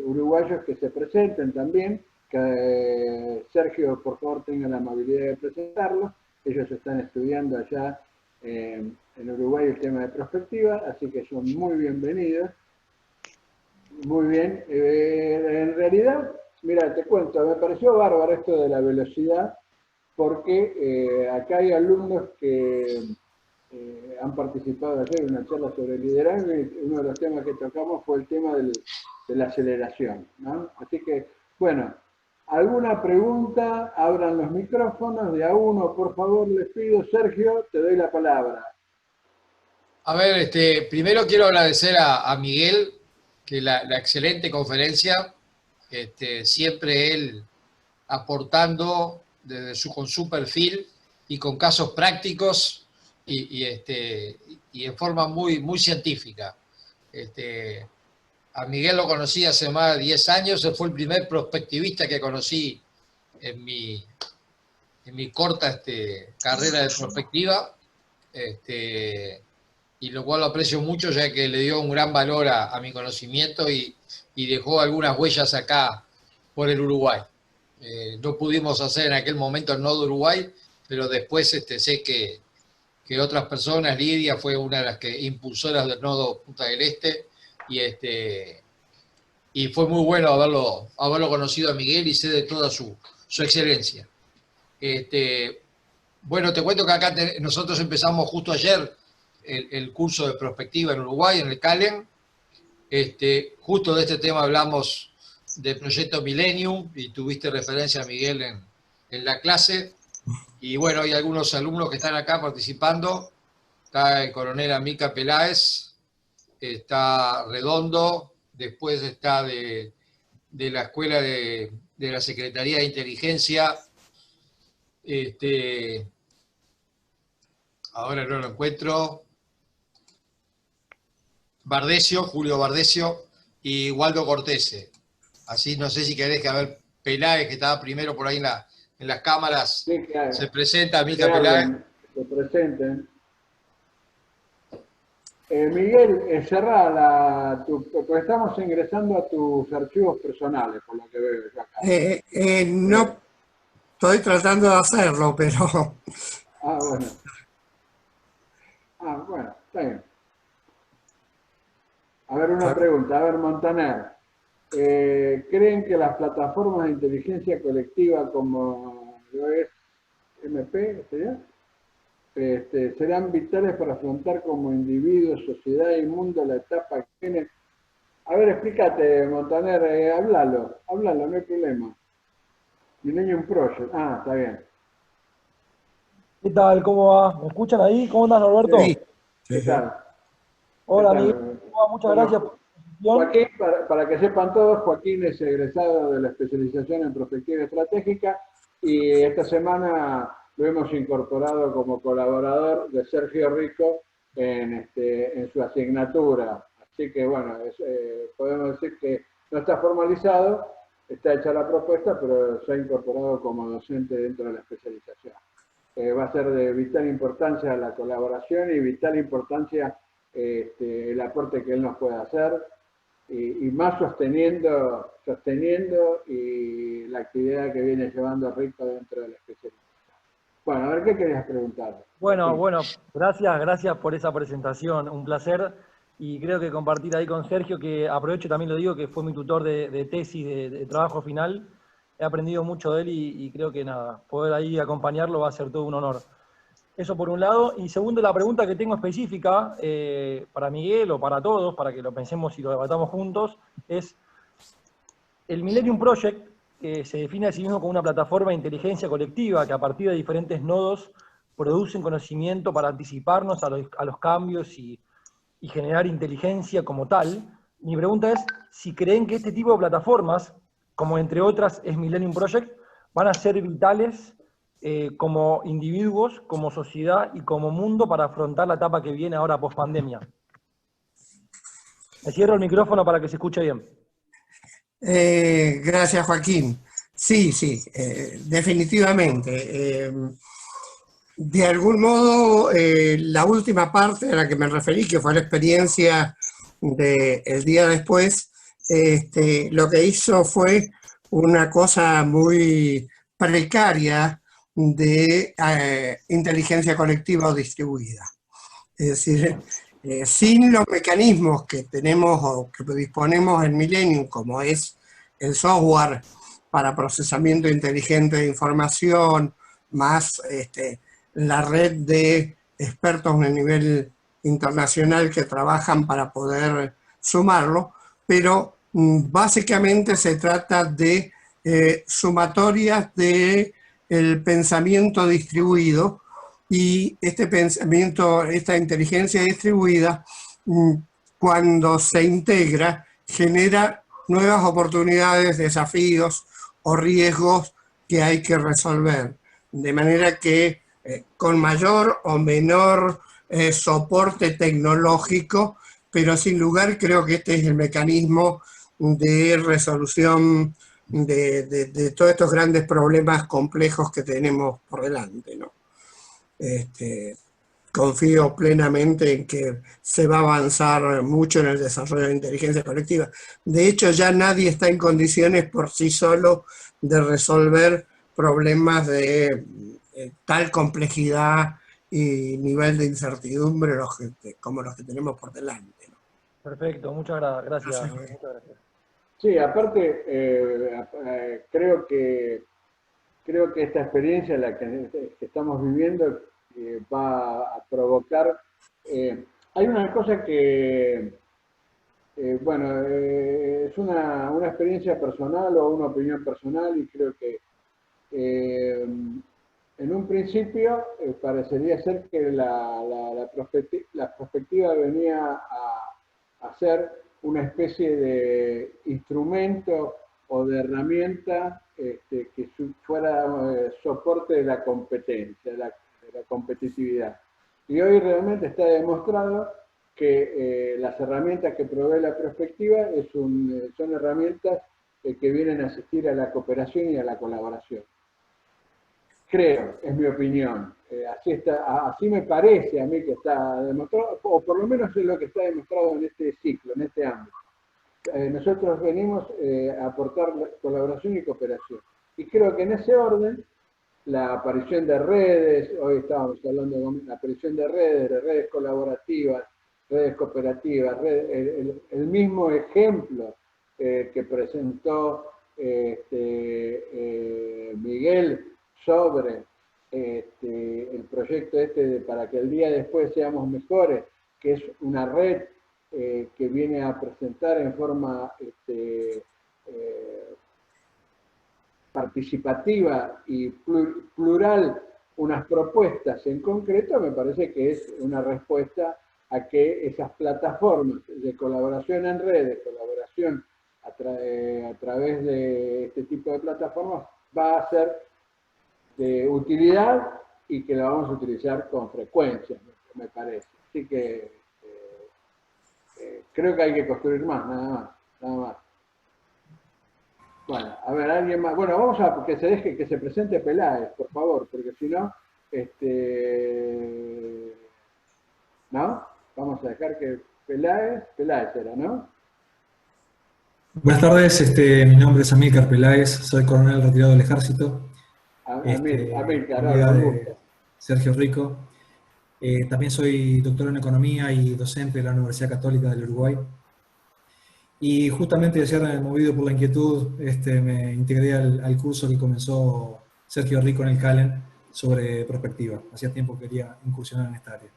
uruguayos que se presenten también, que Sergio, por favor, tenga la amabilidad de presentarlos. Ellos están estudiando allá en Uruguay el tema de prospectiva, así que son muy bienvenidos. Muy bien. En realidad, mira, te cuento, me pareció bárbaro esto de la velocidad, porque acá hay alumnos que han participado ayer en una charla sobre liderazgo, y uno de los temas que tocamos fue el tema de la aceleración, ¿no? Así que, bueno, ¿alguna pregunta? Abran los micrófonos de a uno, por favor, les pido. Sergio, te doy la palabra. A ver, primero quiero agradecer a Miguel que la excelente conferencia, siempre él aportando con su perfil y con casos prácticos y en forma muy, muy científica. A Miguel lo conocí hace más de 10 años, él fue el primer prospectivista que conocí en mi corta carrera de prospectiva, y lo cual lo aprecio mucho, ya que le dio un gran valor a mi conocimiento y dejó algunas huellas acá por el Uruguay. No pudimos hacer en aquel momento el nodo Uruguay, pero después sé que otras personas, Lidia fue una de las impulsoras del nodo Punta del Este, y fue muy bueno haberlo conocido a Miguel, y sé de toda su excelencia. Bueno, te cuento que acá nosotros empezamos justo ayer el curso de prospectiva en Uruguay, en el CALEN. Justo de este tema hablamos del proyecto Millennium, y tuviste referencia a Miguel en la clase. Y bueno, hay algunos alumnos que están acá participando. Está el coronel Amica Peláez, está Redondo, después está de la Escuela de la Secretaría de Inteligencia. Ahora no lo encuentro. Bardecio, Julio Bardecio, y Waldo Cortese. Así, no sé si querés que, a ver, Peláez, que estaba primero por ahí en las cámaras, sí, se presenta, Amica Peláez. Se presenten. Miguel, cerrá porque estamos ingresando a tus archivos personales, por lo que veo yo acá. No, estoy tratando de hacerlo, pero... Bueno, está bien. A ver, una pregunta. A ver, Montaner. ¿Creen que las plataformas de inteligencia colectiva como lo es MP, serán vitales para afrontar como individuo, sociedad y mundo la etapa que viene? A ver, explícate, Montaner, háblalo, no hay problema. Millennium Project. Está bien. ¿Qué tal? ¿Cómo va? ¿Me escuchan ahí? ¿Cómo andas, Norberto? Sí. ¿Qué tal? Hola, Miguel. Muchas gracias por la Joaquín, para que sepan todos, Joaquín es egresado de la especialización en prospectiva estratégica, y esta semana lo hemos incorporado como colaborador de Sergio Rico en su asignatura. Así que bueno, podemos decir que no está formalizado, está hecha la propuesta, pero se ha incorporado como docente dentro de la especialización. Va a ser de vital importancia la colaboración y vital importancia el aporte que él nos puede hacer, y más sosteniendo y la actividad que viene llevando Rico dentro de la especialización. Bueno, a ver, ¿qué querías preguntar? Bueno, gracias por esa presentación, un placer, y creo que compartir ahí con Sergio, que aprovecho también lo digo, que fue mi tutor de tesis, de trabajo final. He aprendido mucho de él y creo que nada, poder ahí acompañarlo va a ser todo un honor. Eso por un lado. Y segundo, la pregunta que tengo específica para Miguel o para todos, para que lo pensemos y lo debatamos juntos, es el Millennium Project, que se define a sí mismo como una plataforma de inteligencia colectiva que a partir de diferentes nodos producen conocimiento para anticiparnos a los cambios y generar inteligencia como tal. Mi pregunta es si creen que este tipo de plataformas, como entre otras es Millennium Project, van a ser vitales como individuos, como sociedad y como mundo para afrontar la etapa que viene ahora post pandemia. Me cierro el micrófono para que se escuche bien. Gracias, Joaquín. Sí, definitivamente. De algún modo, la última parte a la que me referí, que fue la experiencia del día después, lo que hizo fue una cosa muy precaria de inteligencia colectiva o distribuida. Es decir, sin los mecanismos que tenemos o que disponemos en Millennium, como es el software para procesamiento inteligente de información, más la red de expertos a nivel internacional que trabajan para poder sumarlo, pero básicamente se trata de sumatorias del pensamiento distribuido, y este pensamiento, esta inteligencia distribuida, cuando se integra, genera nuevas oportunidades, desafíos o riesgos que hay que resolver. De manera que con mayor o menor soporte tecnológico, pero sin lugar creo que este es el mecanismo de resolución de todos estos grandes problemas complejos que tenemos por delante, ¿no? Confío plenamente en que se va a avanzar mucho en el desarrollo de inteligencia colectiva. De hecho, ya nadie está en condiciones por sí solo de resolver problemas de tal complejidad y nivel de incertidumbre como los que tenemos por delante, ¿no? Perfecto, muchas gracias. Muchas gracias. Sí, aparte, creo que esta experiencia la que estamos viviendo va a provocar... hay una cosa que, bueno, es una experiencia personal o una opinión personal, y creo que en un principio parecería ser que la perspectiva venía a ser una especie de instrumento o de herramienta que fuera soporte de la competencia, de la competitividad. Y hoy realmente está demostrado que las herramientas que provee la perspectiva son herramientas que vienen a asistir a la cooperación y a la colaboración. Creo, es mi opinión. Así me parece a mí que está demostrado, o por lo menos es lo que está demostrado en este ciclo, en este ámbito. Nosotros venimos a aportar colaboración y cooperación. Y creo que en ese orden, la aparición de redes, hoy estábamos hablando de la aparición de redes colaborativas, redes cooperativas, el mismo ejemplo que presentó Miguel sobre el proyecto para que el día después seamos mejores, que es una red que viene a presentar en forma participativa y plural unas propuestas en concreto, me parece que es una respuesta a que esas plataformas de colaboración en redes, colaboración a través de este tipo de plataformas, va a ser de utilidad y que la vamos a utilizar con frecuencia, me parece. Así que creo que hay que construir más, nada más. Bueno, a ver, alguien más. Bueno, vamos a que se deje, que se presente Peláez, por favor, porque si no, ¿no? Vamos a dejar que Peláez era, ¿no? Buenas tardes, mi nombre es Amílcar Peláez, soy coronel retirado del Ejército. Amílcar, colega con de gusto. Sergio Rico. También soy doctor en Economía y docente de la Universidad Católica del Uruguay. Y justamente ayer, movido por la inquietud, me integré al curso que comenzó Sergio Rico en el Calen sobre prospectiva. Hacía tiempo que quería incursionar en esta área.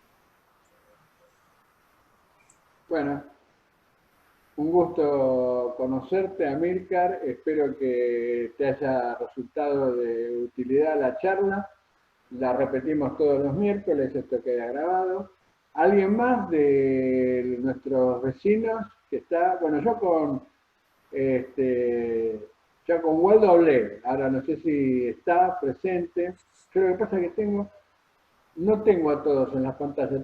Bueno, un gusto conocerte, Amílcar. Espero que te haya resultado de utilidad la charla. la repetimos todos los miércoles, esto queda grabado. ¿Alguien más de nuestros vecinos que está? Bueno, yo con Waldo hablé, ahora no sé si está presente. Yo lo que pasa es que no tengo a todos en la pantalla,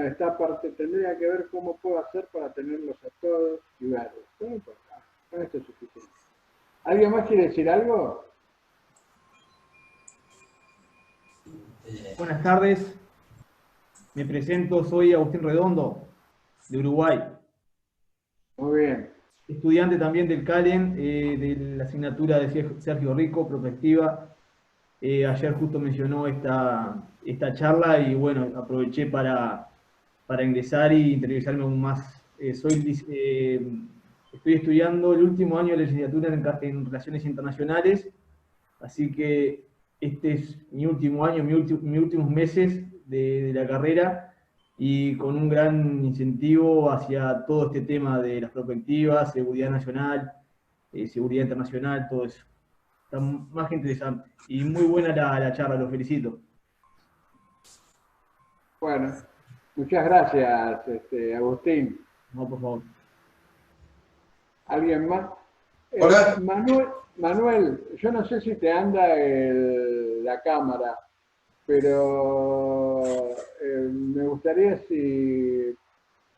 esta parte, tendría que ver cómo puedo hacer para tenerlos a todos y verlos. No importa, con esto es suficiente. ¿Alguien más quiere decir algo? Buenas tardes, me presento, soy Agustín Redondo, de Uruguay. Muy bien. Estudiante también del CALEN, de la asignatura de Sergio Rico, Prospectiva. Ayer justo mencionó esta charla y bueno, aproveché para ingresar y interiorizarme aún más. Estoy estudiando el último año de licenciatura en Relaciones Internacionales, así que este es mi último año, mis últimos meses de la carrera, y con un gran incentivo hacia todo este tema de las perspectivas, seguridad nacional, seguridad internacional, todo eso. Está más que interesante. Y muy buena la charla, los felicito. Bueno, muchas gracias, Agustín. No, por favor. ¿Alguien más? Hola. Manuel, yo no sé si te anda la cámara, pero me gustaría si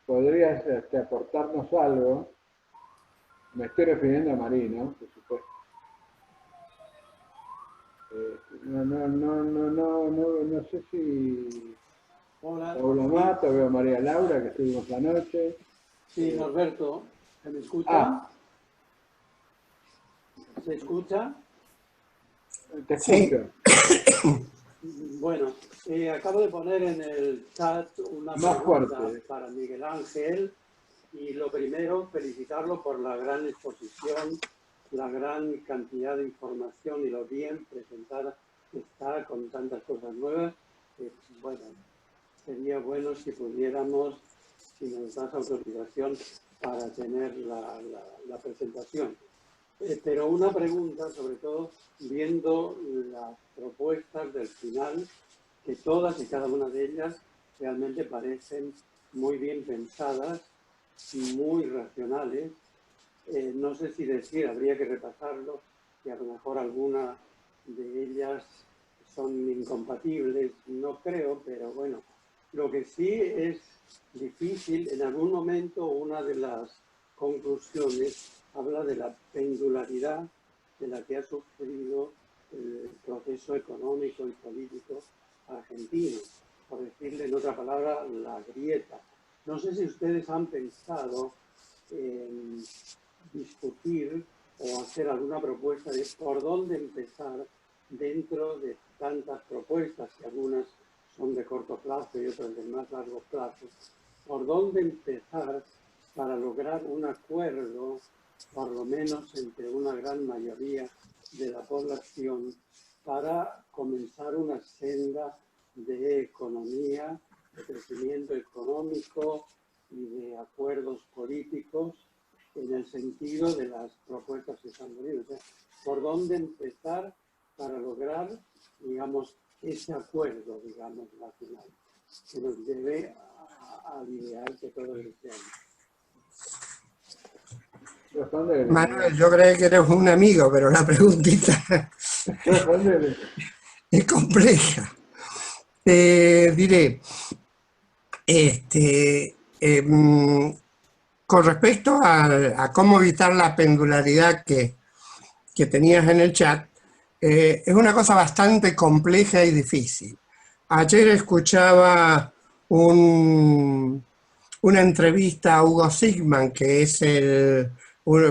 podrías aportarnos algo. Me estoy refiriendo a Marino, por supuesto. No sé si... Hola. Paula Mato, veo a María Laura, que estuvimos anoche. Sí, Norberto, ¿se me escucha? Ah. ¿Se escucha? Te escucho. Bueno, acabo de poner en el chat una Más pregunta fuerte. para Miguel Ángel, y lo primero, felicitarlo por la gran exposición, la gran cantidad de información y lo bien presentada que está con tantas cosas nuevas. Bueno, sería bueno si pudiéramos, si nos das autorización para tener la presentación. Pero una pregunta, sobre todo, viendo las propuestas del final, que todas y cada una de ellas realmente parecen muy bien pensadas, muy racionales. No sé si decir, habría que repasarlo, y a lo mejor alguna de ellas son incompatibles, no creo, pero bueno. Lo que sí es difícil, en algún momento una de las conclusiones habla de la pendularidad de la que ha sufrido el proceso económico y político argentino, por decirle en otra palabra, la grieta. No sé si ustedes han pensado en discutir o hacer alguna propuesta de por dónde empezar dentro de tantas propuestas, que algunas son de corto plazo y otras de más largo plazo, por dónde empezar para lograr un acuerdo, por lo menos entre una gran mayoría de la población, para comenzar una senda de economía, de crecimiento económico y de acuerdos políticos en el sentido de las propuestas que están poniendo. O sea, ¿por dónde empezar para lograr, digamos, ese acuerdo, digamos, nacional, que nos lleve a idear que todo deseamos? Manuel, yo creo que eres un amigo, pero la preguntita es compleja. Diré, con respecto a cómo evitar la pendularidad que tenías en el chat, es una cosa bastante compleja y difícil. Ayer escuchaba una entrevista a Hugo Sigman, que es el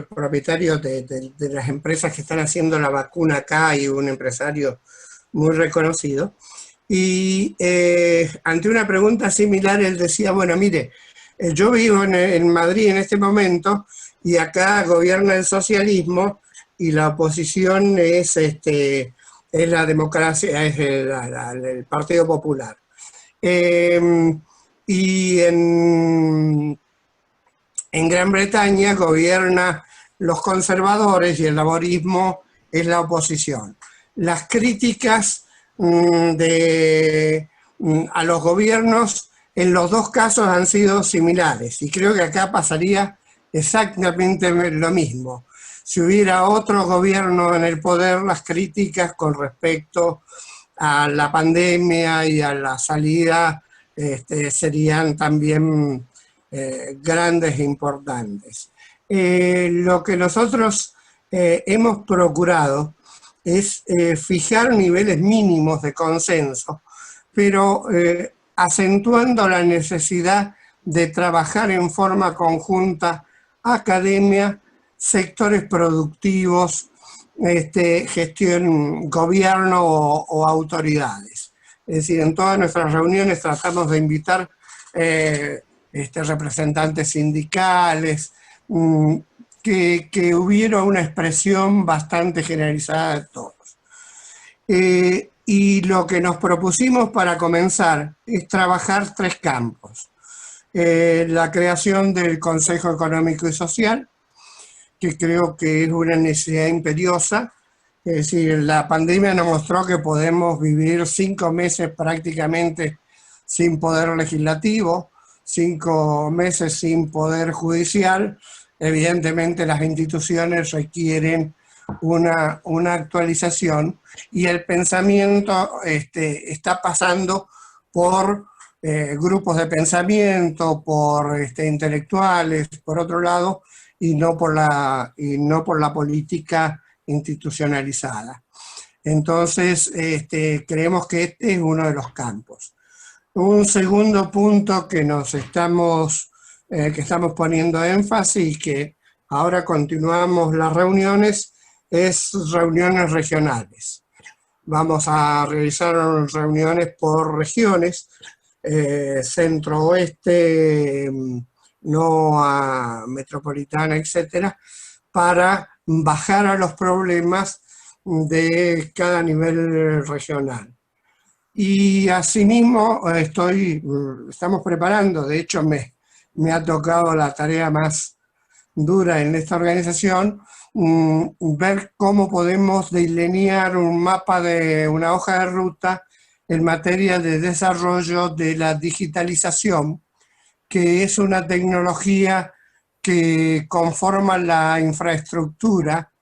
propietario de las empresas que están haciendo la vacuna acá y un empresario muy reconocido. Y ante una pregunta similar, él decía, bueno, mire, yo vivo en Madrid en este momento y acá gobierna el socialismo y la oposición es la democracia, es el Partido Popular. Y en Gran Bretaña gobierna los conservadores y el laborismo es la oposición. Las críticas a los gobiernos en los dos casos han sido similares y creo que acá pasaría exactamente lo mismo. Si hubiera otro gobierno en el poder, las críticas con respecto a la pandemia y a la salida serían también grandes e importantes. Lo que nosotros hemos procurado es fijar niveles mínimos de consenso, pero acentuando la necesidad de trabajar en forma conjunta academia, sectores productivos, gestión, gobierno o autoridades. Es decir, en todas nuestras reuniones tratamos de invitar representantes sindicales, que hubiera una expresión bastante generalizada de todos. Y lo que nos propusimos para comenzar es trabajar 3 campos. La creación del Consejo Económico y Social, que creo que es una necesidad imperiosa. Es decir, la pandemia nos mostró que podemos vivir 5 meses prácticamente sin poder legislativo, 5 meses sin poder judicial. Evidentemente las instituciones requieren una actualización y el pensamiento está pasando por grupos de pensamiento, por intelectuales, por otro lado, y no por la política institucionalizada. Entonces, creemos que este es uno de los campos. Un segundo punto que estamos poniendo énfasis y que ahora continuamos las reuniones es reuniones regionales. Vamos a realizar reuniones por regiones, centro-oeste, no metropolitana, etcétera, para bajar a los problemas de cada nivel regional. Y asimismo estamos preparando, de hecho me ha tocado la tarea más dura en esta organización, ver cómo podemos delinear un mapa de una hoja de ruta en materia de desarrollo de la digitalización, que es una tecnología que conforma la infraestructura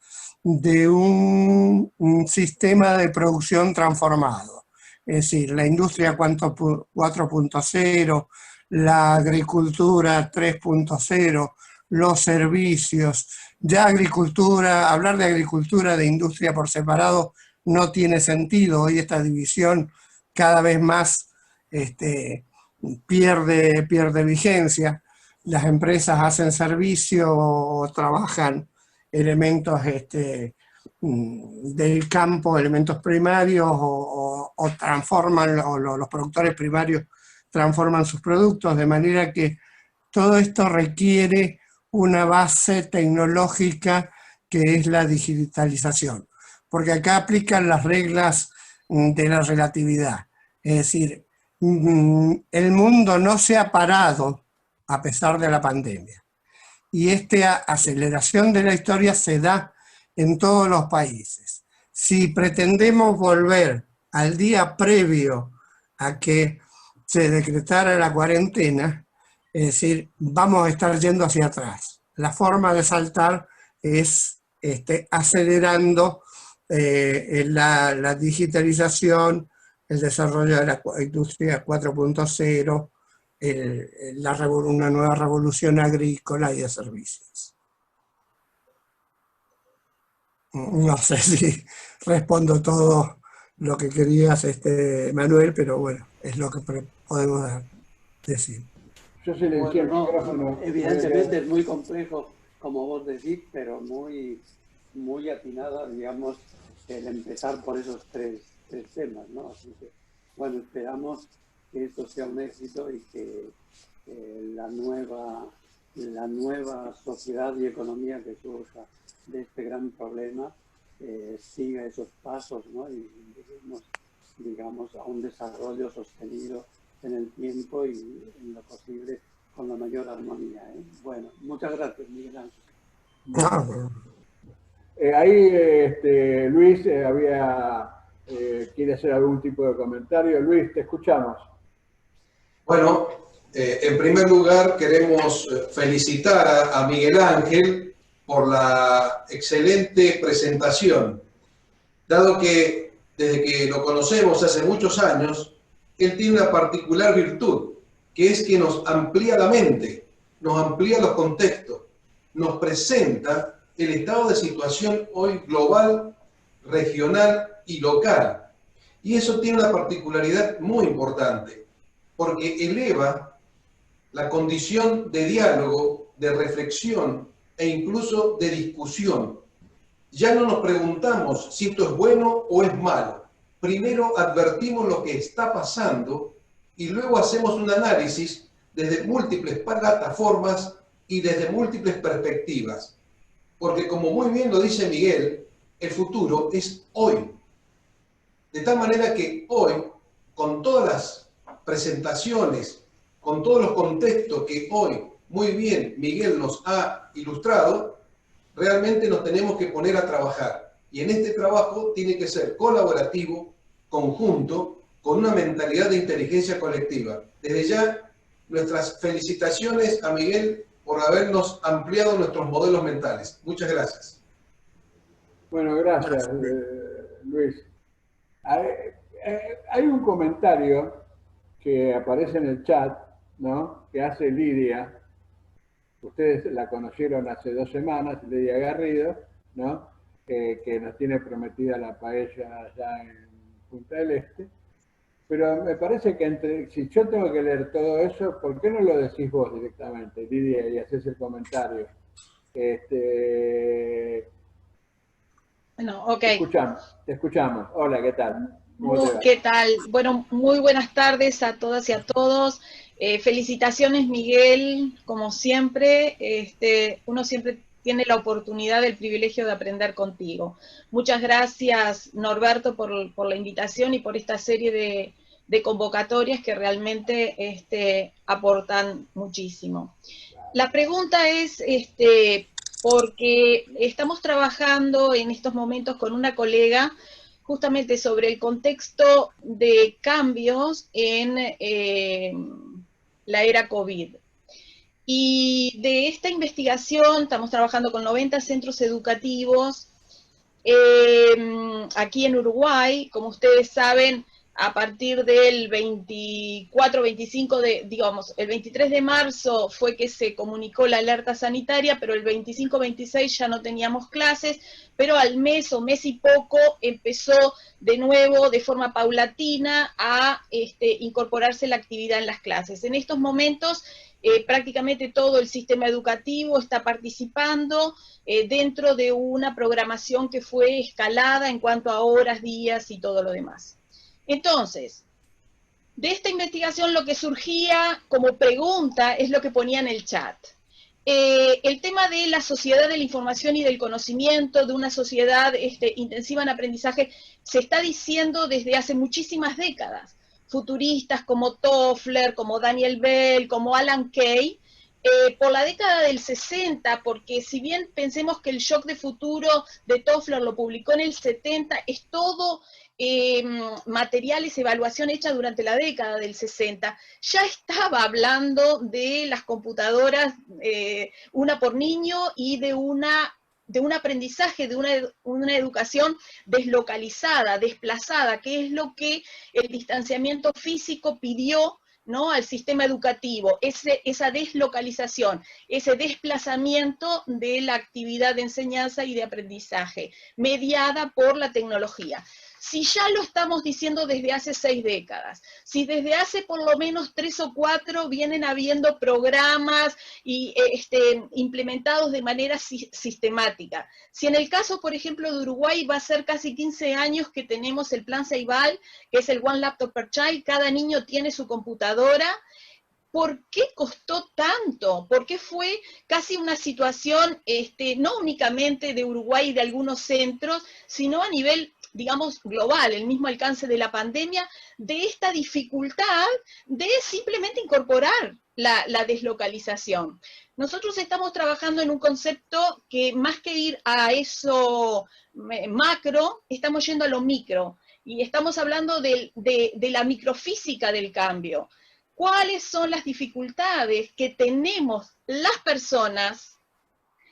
de un sistema de producción transformado. Es decir, la industria 4.0, la agricultura 3.0, los servicios. Ya hablar de agricultura, de industria por separado, no tiene sentido. Hoy esta división cada vez más pierde vigencia. Las empresas hacen servicio o trabajan elementos del campo, elementos primarios, o transforman, o los productores primarios transforman sus productos, de manera que todo esto requiere una base tecnológica que es la digitalización, porque acá aplican las reglas de la relatividad. Es decir, el mundo no se ha parado a pesar de la pandemia. Y esta aceleración de la historia se da en todos los países. Si pretendemos volver al día previo a que se decretara la cuarentena, es decir, vamos a estar yendo hacia atrás. La forma de saltar es acelerando la digitalización, el desarrollo de la industria 4.0, una nueva revolución agrícola y de servicios. No sé si respondo todo lo que querías, Manuel, pero bueno, es lo que podemos decir. Yo silencié el micrófono. Evidentemente es muy complejo, como vos decís, pero muy atinada, digamos, el empezar por esos tres temas, ¿no? Así que, bueno, esperamos que esto sea un éxito y que la nueva sociedad y economía que surja de este gran problema siga esos pasos, ¿no? Y lleguemos, digamos, a un desarrollo sostenido en el tiempo y en lo posible con la mayor armonía, ¿eh? Bueno, muchas gracias, Miguel Ángel. Ahí Luis había quiere hacer algún tipo de comentario. Luis, te escuchamos. Bueno, en primer lugar queremos felicitar a Miguel Ángel por la excelente presentación, dado que desde que lo conocemos hace muchos años, él tiene una particular virtud, que es que nos amplía la mente, nos amplía los contextos, nos presenta el estado de situación hoy global, regional y local. Y eso tiene una particularidad muy importante, porque eleva la condición de diálogo, de reflexión e incluso de discusión. Ya no nos preguntamos si esto es bueno o es malo. Primero advertimos lo que está pasando y luego hacemos un análisis desde múltiples plataformas y desde múltiples perspectivas. Porque como muy bien lo dice Miguel, el futuro es hoy. De tal manera que hoy, con todas las presentaciones, con todos los contextos que hoy muy bien Miguel nos ha ilustrado, realmente nos tenemos que poner a trabajar. Y en este trabajo tiene que ser colaborativo, conjunto, con una mentalidad de inteligencia colectiva. Desde ya, nuestras felicitaciones a Miguel por habernos ampliado nuestros modelos mentales. Muchas gracias. Bueno, gracias, Luis. Hay un comentario que aparece en el chat, ¿no?, que hace Lidia. Ustedes la conocieron hace 2 semanas, Lidia Garrido, ¿no?, que nos tiene prometida la paella allá en Punta del Este. Pero me parece que si yo tengo que leer todo eso, ¿por qué no lo decís vos directamente, Lidia, y haces el comentario? Bueno, ok. Te escuchamos. Hola, ¿qué tal? ¿Qué tal? Bueno, muy buenas tardes a todas y a todos. Felicitaciones, Miguel, como siempre. Uno siempre tiene la oportunidad, el privilegio de aprender contigo. Muchas gracias, Norberto, por la invitación y por esta serie de convocatorias que realmente aportan muchísimo. La pregunta es, porque estamos trabajando en estos momentos con una colega justamente sobre el contexto de cambios en la era COVID. Y de esta investigación estamos trabajando con 90 centros educativos aquí en Uruguay. Como ustedes saben, a partir del 24, 25 digamos, el 23 de marzo fue que se comunicó la alerta sanitaria, pero el 25, 26 ya no teníamos clases, pero al mes o mes y poco empezó de nuevo de forma paulatina a incorporarse la actividad en las clases. En estos momentos prácticamente todo el sistema educativo está participando dentro de una programación que fue escalada en cuanto a horas, días y todo lo demás. Entonces, de esta investigación lo que surgía como pregunta es lo que ponía en el chat. El tema de la sociedad de la información y del conocimiento, de una sociedad intensiva en aprendizaje, se está diciendo desde hace muchísimas décadas. Futuristas como Toffler, como Daniel Bell, como Alan Kay, por la década del 60, porque si bien pensemos que el shock de futuro de Toffler lo publicó en el 70, es todo materiales, evaluación hecha durante la década del 60, ya estaba hablando de las computadoras, una por niño, y de un aprendizaje, de una educación deslocalizada, desplazada, que es lo que el distanciamiento físico pidió, ¿no?, al sistema educativo, esa deslocalización, ese desplazamiento de la actividad de enseñanza y de aprendizaje, mediada por la tecnología. Si ya lo estamos diciendo desde hace 6 décadas, si desde hace por lo menos 3 o 4 vienen habiendo programas implementados de manera sistemática, si en el caso, por ejemplo, de Uruguay va a ser casi 15 años que tenemos el Plan Ceibal, que es el One Laptop per Child, cada niño tiene su computadora. ¿Por qué costó tanto? ¿Por qué fue casi una situación no únicamente de Uruguay y de algunos centros, sino a nivel, digamos, global, el mismo alcance de la pandemia, de esta dificultad de simplemente incorporar la deslocalización? Nosotros estamos trabajando en un concepto que más que ir a eso macro, estamos yendo a lo micro. y estamos hablando de la microfísica del cambio. ¿Cuáles son las dificultades que tenemos las personas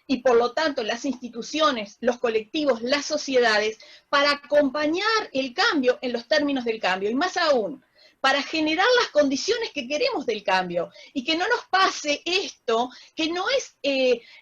y por lo tanto las instituciones, los colectivos, las sociedades, para acompañar el cambio en los términos del cambio? Y más aún, para generar las condiciones que queremos del cambio, y que no nos pase esto, que no es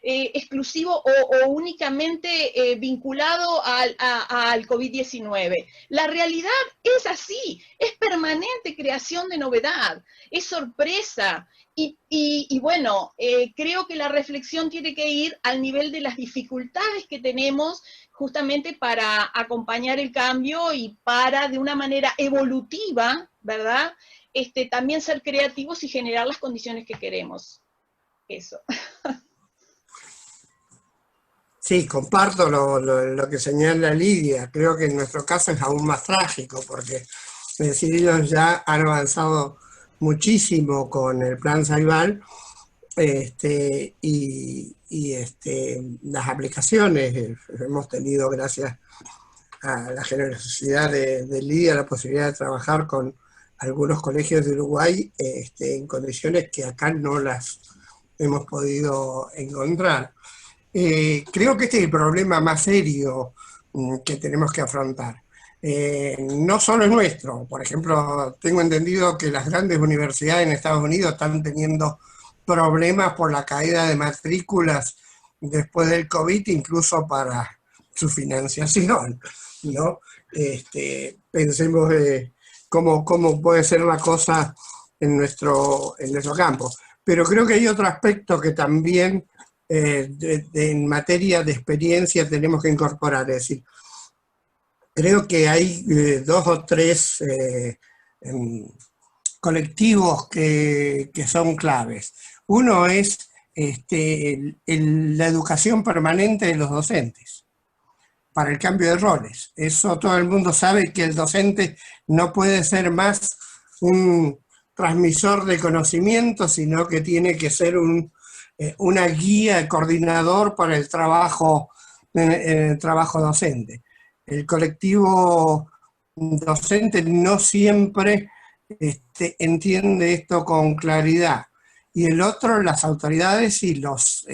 exclusivo o únicamente vinculado al COVID-19. La realidad es así, es permanente creación de novedad, es sorpresa, y bueno, creo que la reflexión tiene que ir al nivel de las dificultades que tenemos justamente para acompañar el cambio y para, de una manera evolutiva, ¿verdad? También ser creativos y generar las condiciones que queremos. Eso. Sí, comparto lo que señala Lidia. Creo que en nuestro caso es aún más trágico, porque es decir, ellos ya han avanzado muchísimo con el plan Ceibal, y las aplicaciones. Hemos tenido, gracias a la generosidad de Lidia, la posibilidad de trabajar con algunos colegios de Uruguay en condiciones que acá no las hemos podido encontrar. Creo que este es el problema más serio que tenemos que afrontar. No solo es nuestro. Por ejemplo, tengo entendido que las grandes universidades en Estados Unidos están teniendo problemas por la caída de matrículas después del COVID, incluso para su financiación, ¿no? Pensemos cómo puede ser la cosa en nuestro campo. Pero creo que hay otro aspecto que también en materia de experiencia tenemos que incorporar, es decir, creo que hay 2 o 3 colectivos que son claves. Uno es la educación permanente de los docentes para el cambio de roles. Eso todo el mundo sabe, que el docente no puede ser más un transmisor de conocimiento, sino que tiene que ser una guía, coordinador para el trabajo docente. El colectivo docente no siempre entiende esto con claridad. Y el otro, las autoridades y los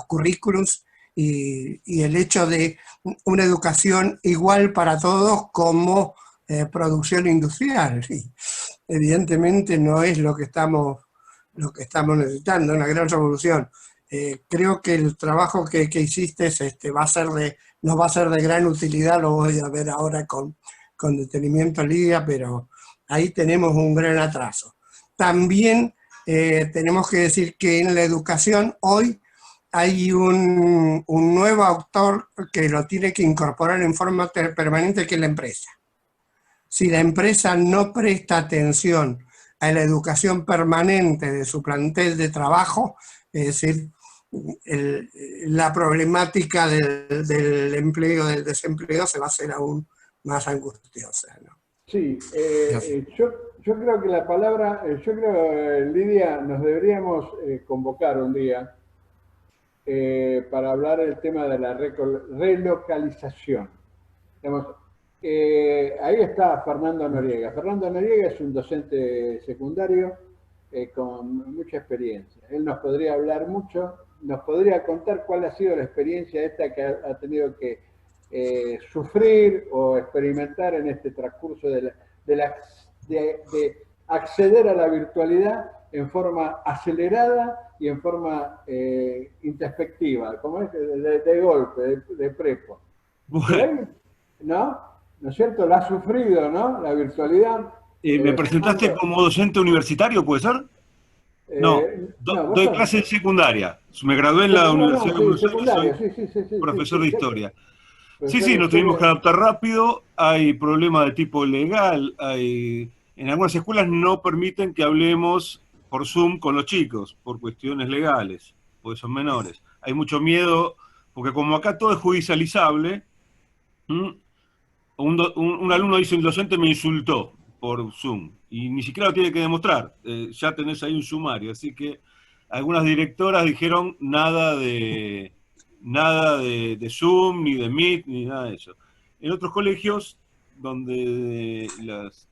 currículums y el hecho de una educación igual para todos como producción industrial. Y evidentemente no es lo que estamos necesitando, una gran revolución. Creo que el trabajo que hiciste nos va a ser de gran utilidad, lo voy a ver ahora con detenimiento, Lidia, pero ahí tenemos un gran atraso. También tenemos que decir que en la educación hoy hay un nuevo actor que lo tiene que incorporar en forma permanente, que es la empresa. Si la empresa no presta atención a la educación permanente de su plantel de trabajo, es decir, la problemática del empleo, del desempleo, se va a hacer aún más angustiosa, ¿no? Sí, yo creo que la palabra, Lidia, nos deberíamos convocar un día para hablar del tema de la relocalización. Digamos, ahí está Fernando Noriega. Fernando Noriega es un docente secundario con mucha experiencia. Él nos podría hablar mucho, nos podría contar cuál ha sido la experiencia esta que ha tenido que sufrir o experimentar en este transcurso de acceder a la virtualidad en forma acelerada y en forma introspectiva, como es de golpe, de prepo. Bueno. ¿No es cierto? La ha sufrido, ¿no? La virtualidad. ¿Me presentaste como docente universitario, puede ser? No, doy clase en secundaria. Me gradué en la Universidad de Buenos Aires, soy profesor de historia. Sí, nos tuvimos que adaptar rápido. Hay problemas de tipo legal. En algunas escuelas no permiten que hablemos por Zoom con los chicos, por cuestiones legales, porque son menores. Hay mucho miedo, porque como acá todo es judicializable, un alumno dice, el docente me insultó por Zoom, y ni siquiera lo tiene que demostrar, ya tenés ahí un sumario. Así que algunas directoras dijeron nada de Zoom, ni de Meet, ni nada de eso. En otros colegios donde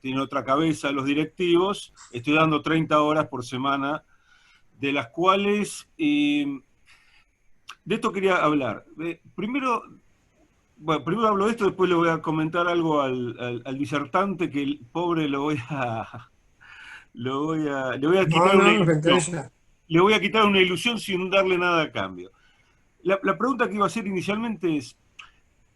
tienen otra cabeza los directivos, estoy dando 30 horas por semana, de las cuales, de esto quería hablar. Primero hablo de esto, después le voy a comentar algo al disertante, que el pobre le voy a quitar una ilusión. Le voy a quitar una ilusión sin darle nada a cambio. La pregunta que iba a hacer inicialmente es,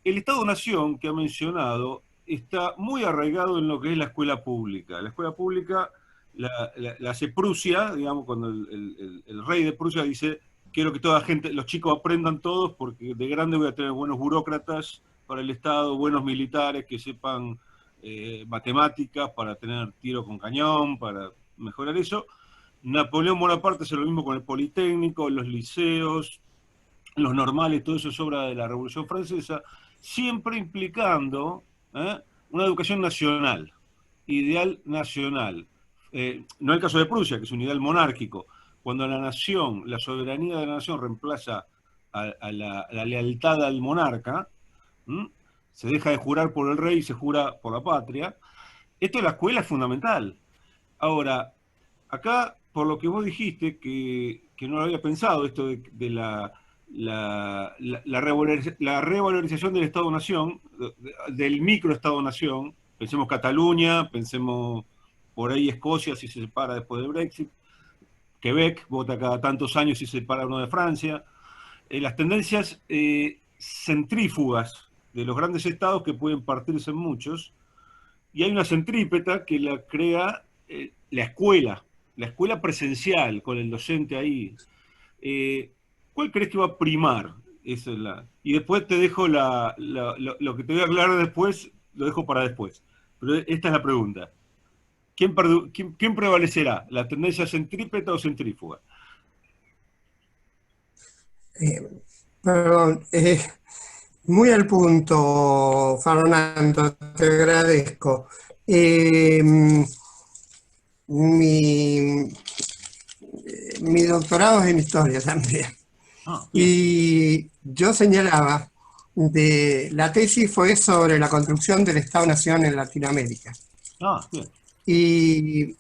el Estado-Nación que ha mencionado está muy arraigado en lo que es la escuela pública. La escuela pública la hace Prusia, digamos, cuando el rey de Prusia dice, quiero que toda gente, los chicos aprendan todos, porque de grande voy a tener buenos burócratas para el Estado, buenos militares que sepan matemáticas para tener tiro con cañón, para mejorar eso. Napoleón Bonaparte hace lo mismo con el Politécnico, los liceos, los normales, todo eso es obra de la Revolución Francesa, siempre implicando una educación nacional, ideal nacional. No es el caso de Prusia, que es un ideal monárquico. Cuando la nación, la soberanía de la nación reemplaza a la lealtad al monarca, se deja de jurar por el rey y se jura por la patria. Esto de la escuela es fundamental. Ahora, acá, por lo que vos dijiste, que no lo había pensado, esto de la revalorización del Estado-Nación, del micro-Estado-Nación, pensemos Cataluña, pensemos por ahí Escocia si se separa después del Brexit, Quebec vota cada tantos años si se separa uno de Francia, las tendencias centrífugas de los grandes estados que pueden partirse en muchos, y hay una centrípeta que la crea la escuela presencial, con el docente ahí. ¿Cuál crees que va a primar? Esa es y después te dejo lo que te voy a aclarar después, lo dejo para después. Pero esta es la pregunta. ¿Quién prevalecerá? ¿La tendencia centrípeta o centrífuga? Perdón, muy al punto, Fernando, te agradezco. Mi doctorado es en historia también. Y yo señalaba, la tesis fue sobre la construcción del Estado-Nación en Latinoamérica. Bien. Y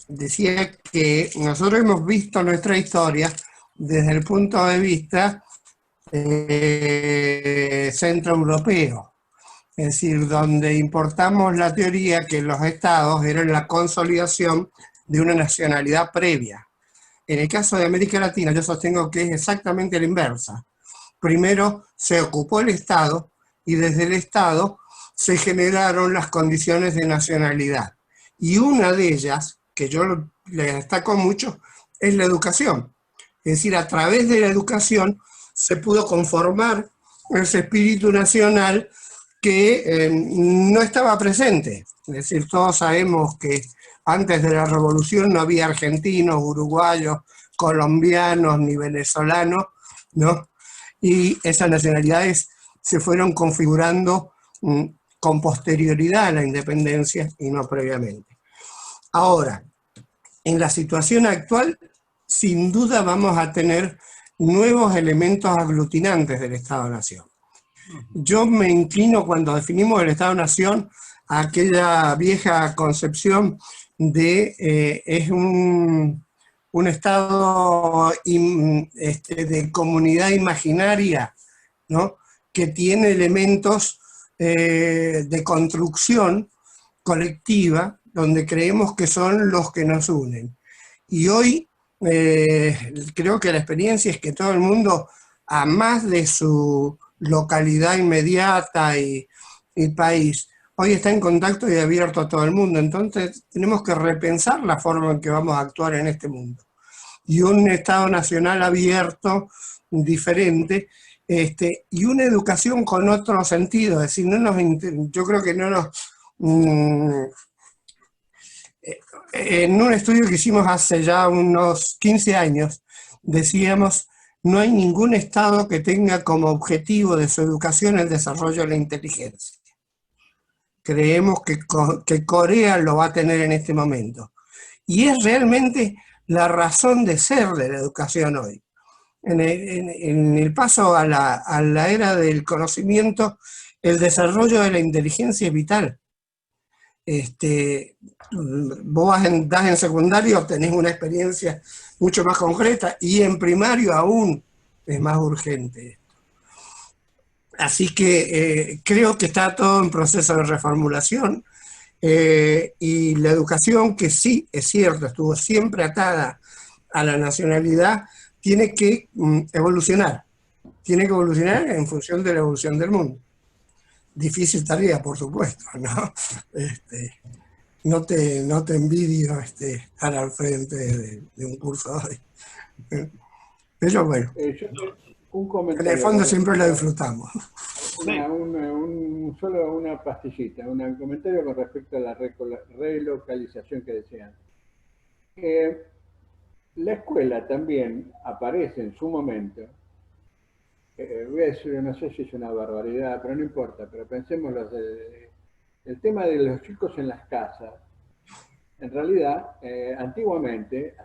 decía que nosotros hemos visto nuestra historia desde el punto de vista centroeuropeo, es decir, donde importamos la teoría que los estados eran la consolidación de una nacionalidad previa. En el caso de América Latina yo sostengo que es exactamente la inversa. Primero se ocupó el Estado y desde el Estado se generaron las condiciones de nacionalidad. Y una de ellas, que yo le destaco mucho, es la educación. Es decir, a través de la educación se pudo conformar ese espíritu nacional que no estaba presente. Es decir, todos sabemos que antes de la Revolución no había argentinos, uruguayos, colombianos ni venezolanos, ¿no? Y esas nacionalidades se fueron configurando con posterioridad a la independencia y no previamente. Ahora, en la situación actual, sin duda vamos a tener nuevos elementos aglutinantes del Estado-Nación. Yo me inclino cuando definimos el Estado-Nación a aquella vieja concepción de es un estado de comunidad imaginaria, ¿no? Que tiene elementos de construcción colectiva, donde creemos que son los que nos unen. Y hoy creo que la experiencia es que todo el mundo, a más de su localidad inmediata y país, hoy está en contacto y abierto a todo el mundo. Entonces tenemos que repensar la forma en que vamos a actuar en este mundo. Y un Estado nacional abierto, diferente, y una educación con otro sentido. Es decir, yo creo que no nos... en un estudio que hicimos hace ya unos 15 años, decíamos, no hay ningún Estado que tenga como objetivo de su educación el desarrollo de la inteligencia. Creemos que Corea lo va a tener en este momento. Y es realmente la razón de ser de la educación hoy. En el paso a la era del conocimiento, el desarrollo de la inteligencia es vital. Vos das en secundario, tenés una experiencia mucho más concreta, y en primario aún es más urgente. Así que creo que está todo en proceso de reformulación, y la educación, que sí, es cierto, estuvo siempre atada a la nacionalidad, tiene que evolucionar. Tiene que evolucionar en función de la evolución del mundo. Difícil tarea, por supuesto, ¿no? No te envidio estar al frente de un curso hoy. Pero bueno, un comentario, en el fondo siempre lo disfrutamos. Solo una pastillita, un comentario con respecto a la relocalización que decían. La escuela también aparece en su momento, voy a decir, no sé si es una barbaridad, pero no importa, pero pensemos el tema de los chicos en las casas. En realidad, antiguamente,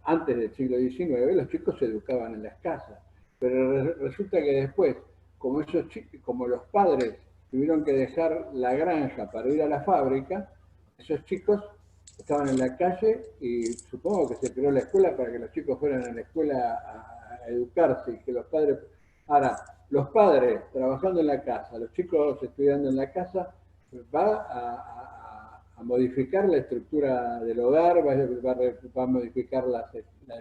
antes del siglo XIX, los chicos se educaban en las casas, pero resulta que después, como los padres tuvieron que dejar la granja para ir a la fábrica, esos chicos estaban en la calle, y supongo que se creó la escuela para que los chicos fueran a la escuela a educarse, y que los padres... Ahora, los padres trabajando en la casa, los chicos estudiando en la casa, va a modificar la estructura del hogar, va a modificar la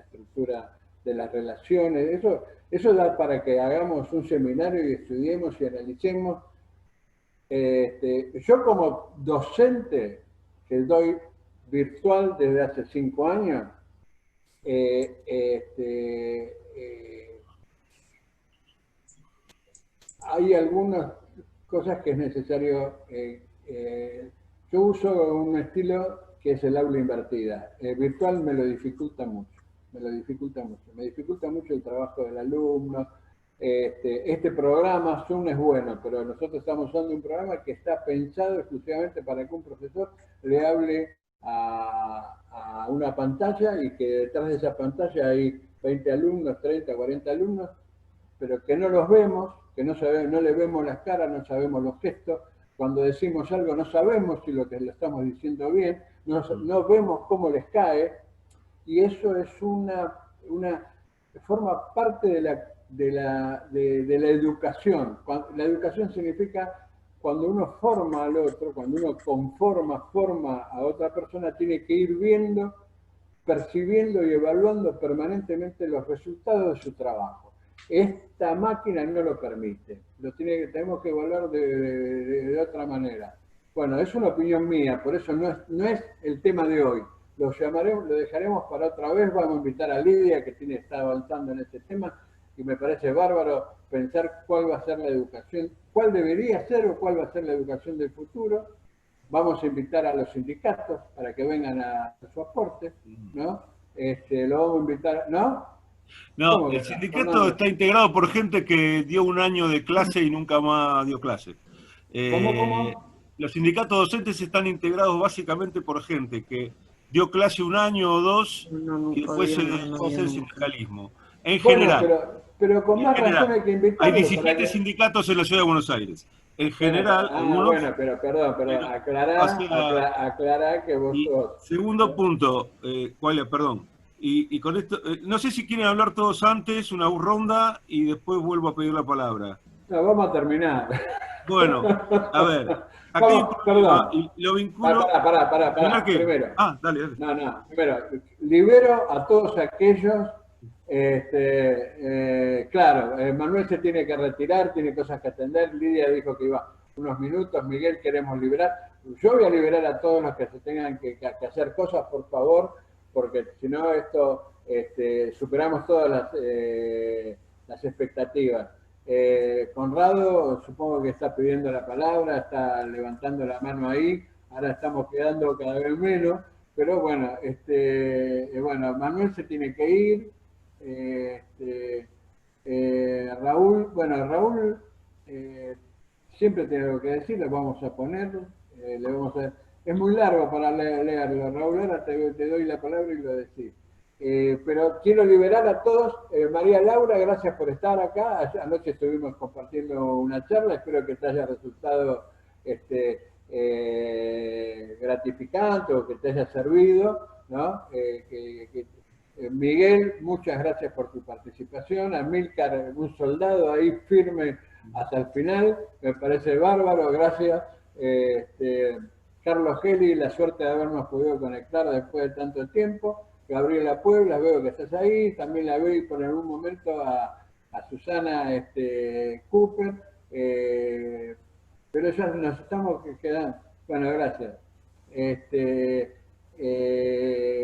estructura de las relaciones. Eso da para que hagamos un seminario y estudiemos y analicemos. Yo como docente, que doy virtual desde hace 5 años, hay algunas cosas que es necesario. Yo uso un estilo que es el aula invertida. Virtual me lo dificulta mucho. Me dificulta mucho el trabajo del alumno. Este programa Zoom es bueno, pero nosotros estamos usando un programa que está pensado exclusivamente para que un profesor le hable a una pantalla, y que detrás de esa pantalla hay 20 alumnos, 30, 40 alumnos, pero que no los vemos, que no le vemos las caras, no sabemos los gestos. Cuando decimos algo no sabemos si lo que le estamos diciendo bien, no vemos cómo les cae, y eso es forma parte de la educación. La educación significa cuando uno forma al otro, cuando uno forma a otra persona, tiene que ir viendo, percibiendo y evaluando permanentemente los resultados de su trabajo. Esta máquina no lo permite, tenemos que evaluar de otra manera. Bueno, es una opinión mía, por eso no es el tema de hoy. Lo dejaremos para otra vez. Vamos a invitar a Lidia, que está avanzando en este tema, y me parece bárbaro pensar cuál va a ser la educación, cuál debería ser o cuál va a ser la educación del futuro. Vamos a invitar a los sindicatos para que vengan a su aporte, ¿no? Lo vamos a invitar, ¿no? No, el sindicato está integrado por gente que dio un año de clase y nunca más dio clase. ¿Cómo? Los sindicatos docentes están integrados básicamente por gente que dio clase un año o dos y después se dedicó a hacer sindicalismo. En general. Pero con más razón hay que invitarlos. Hay 17 sindicatos en la ciudad de Buenos Aires. En general, algunos... Bueno, pero aclará que vos sos... Segundo punto, perdón. Y con esto, no sé si quieren hablar todos antes, una ronda, y después vuelvo a pedir la palabra. No, vamos a terminar. Bueno, a ver. Aquí perdón. Y lo vinculo... Pará. Primero. Dale. No. Primero, libero a todos aquellos... claro, Manuel se tiene que retirar, tiene cosas que atender. Lidia dijo que iba unos minutos. Miguel, queremos liberar. Yo voy a liberar a todos los que se tengan que hacer cosas, por favor, porque si no superamos todas las expectativas. Conrado supongo que está pidiendo la palabra, está levantando la mano ahí. Ahora estamos quedando cada vez menos, pero bueno, Manuel se tiene que ir. Raúl siempre tiene algo que decir, le vamos a poner, es muy largo para leerlo. Raúl, ahora te doy la palabra y lo decís. pero quiero liberar a todos. María Laura, gracias por estar acá. Anoche estuvimos compartiendo una charla, espero que te haya resultado gratificante o que te haya servido, ¿no? Miguel, muchas gracias por tu participación. Amílcar, un soldado ahí firme hasta el final, me parece bárbaro, gracias. Carlos Geli, la suerte de habernos podido conectar después de tanto tiempo. Gabriela Puebla, veo que estás ahí, también la veo por algún momento a Susana Cooper, pero ya nos estamos quedando. Bueno, gracias.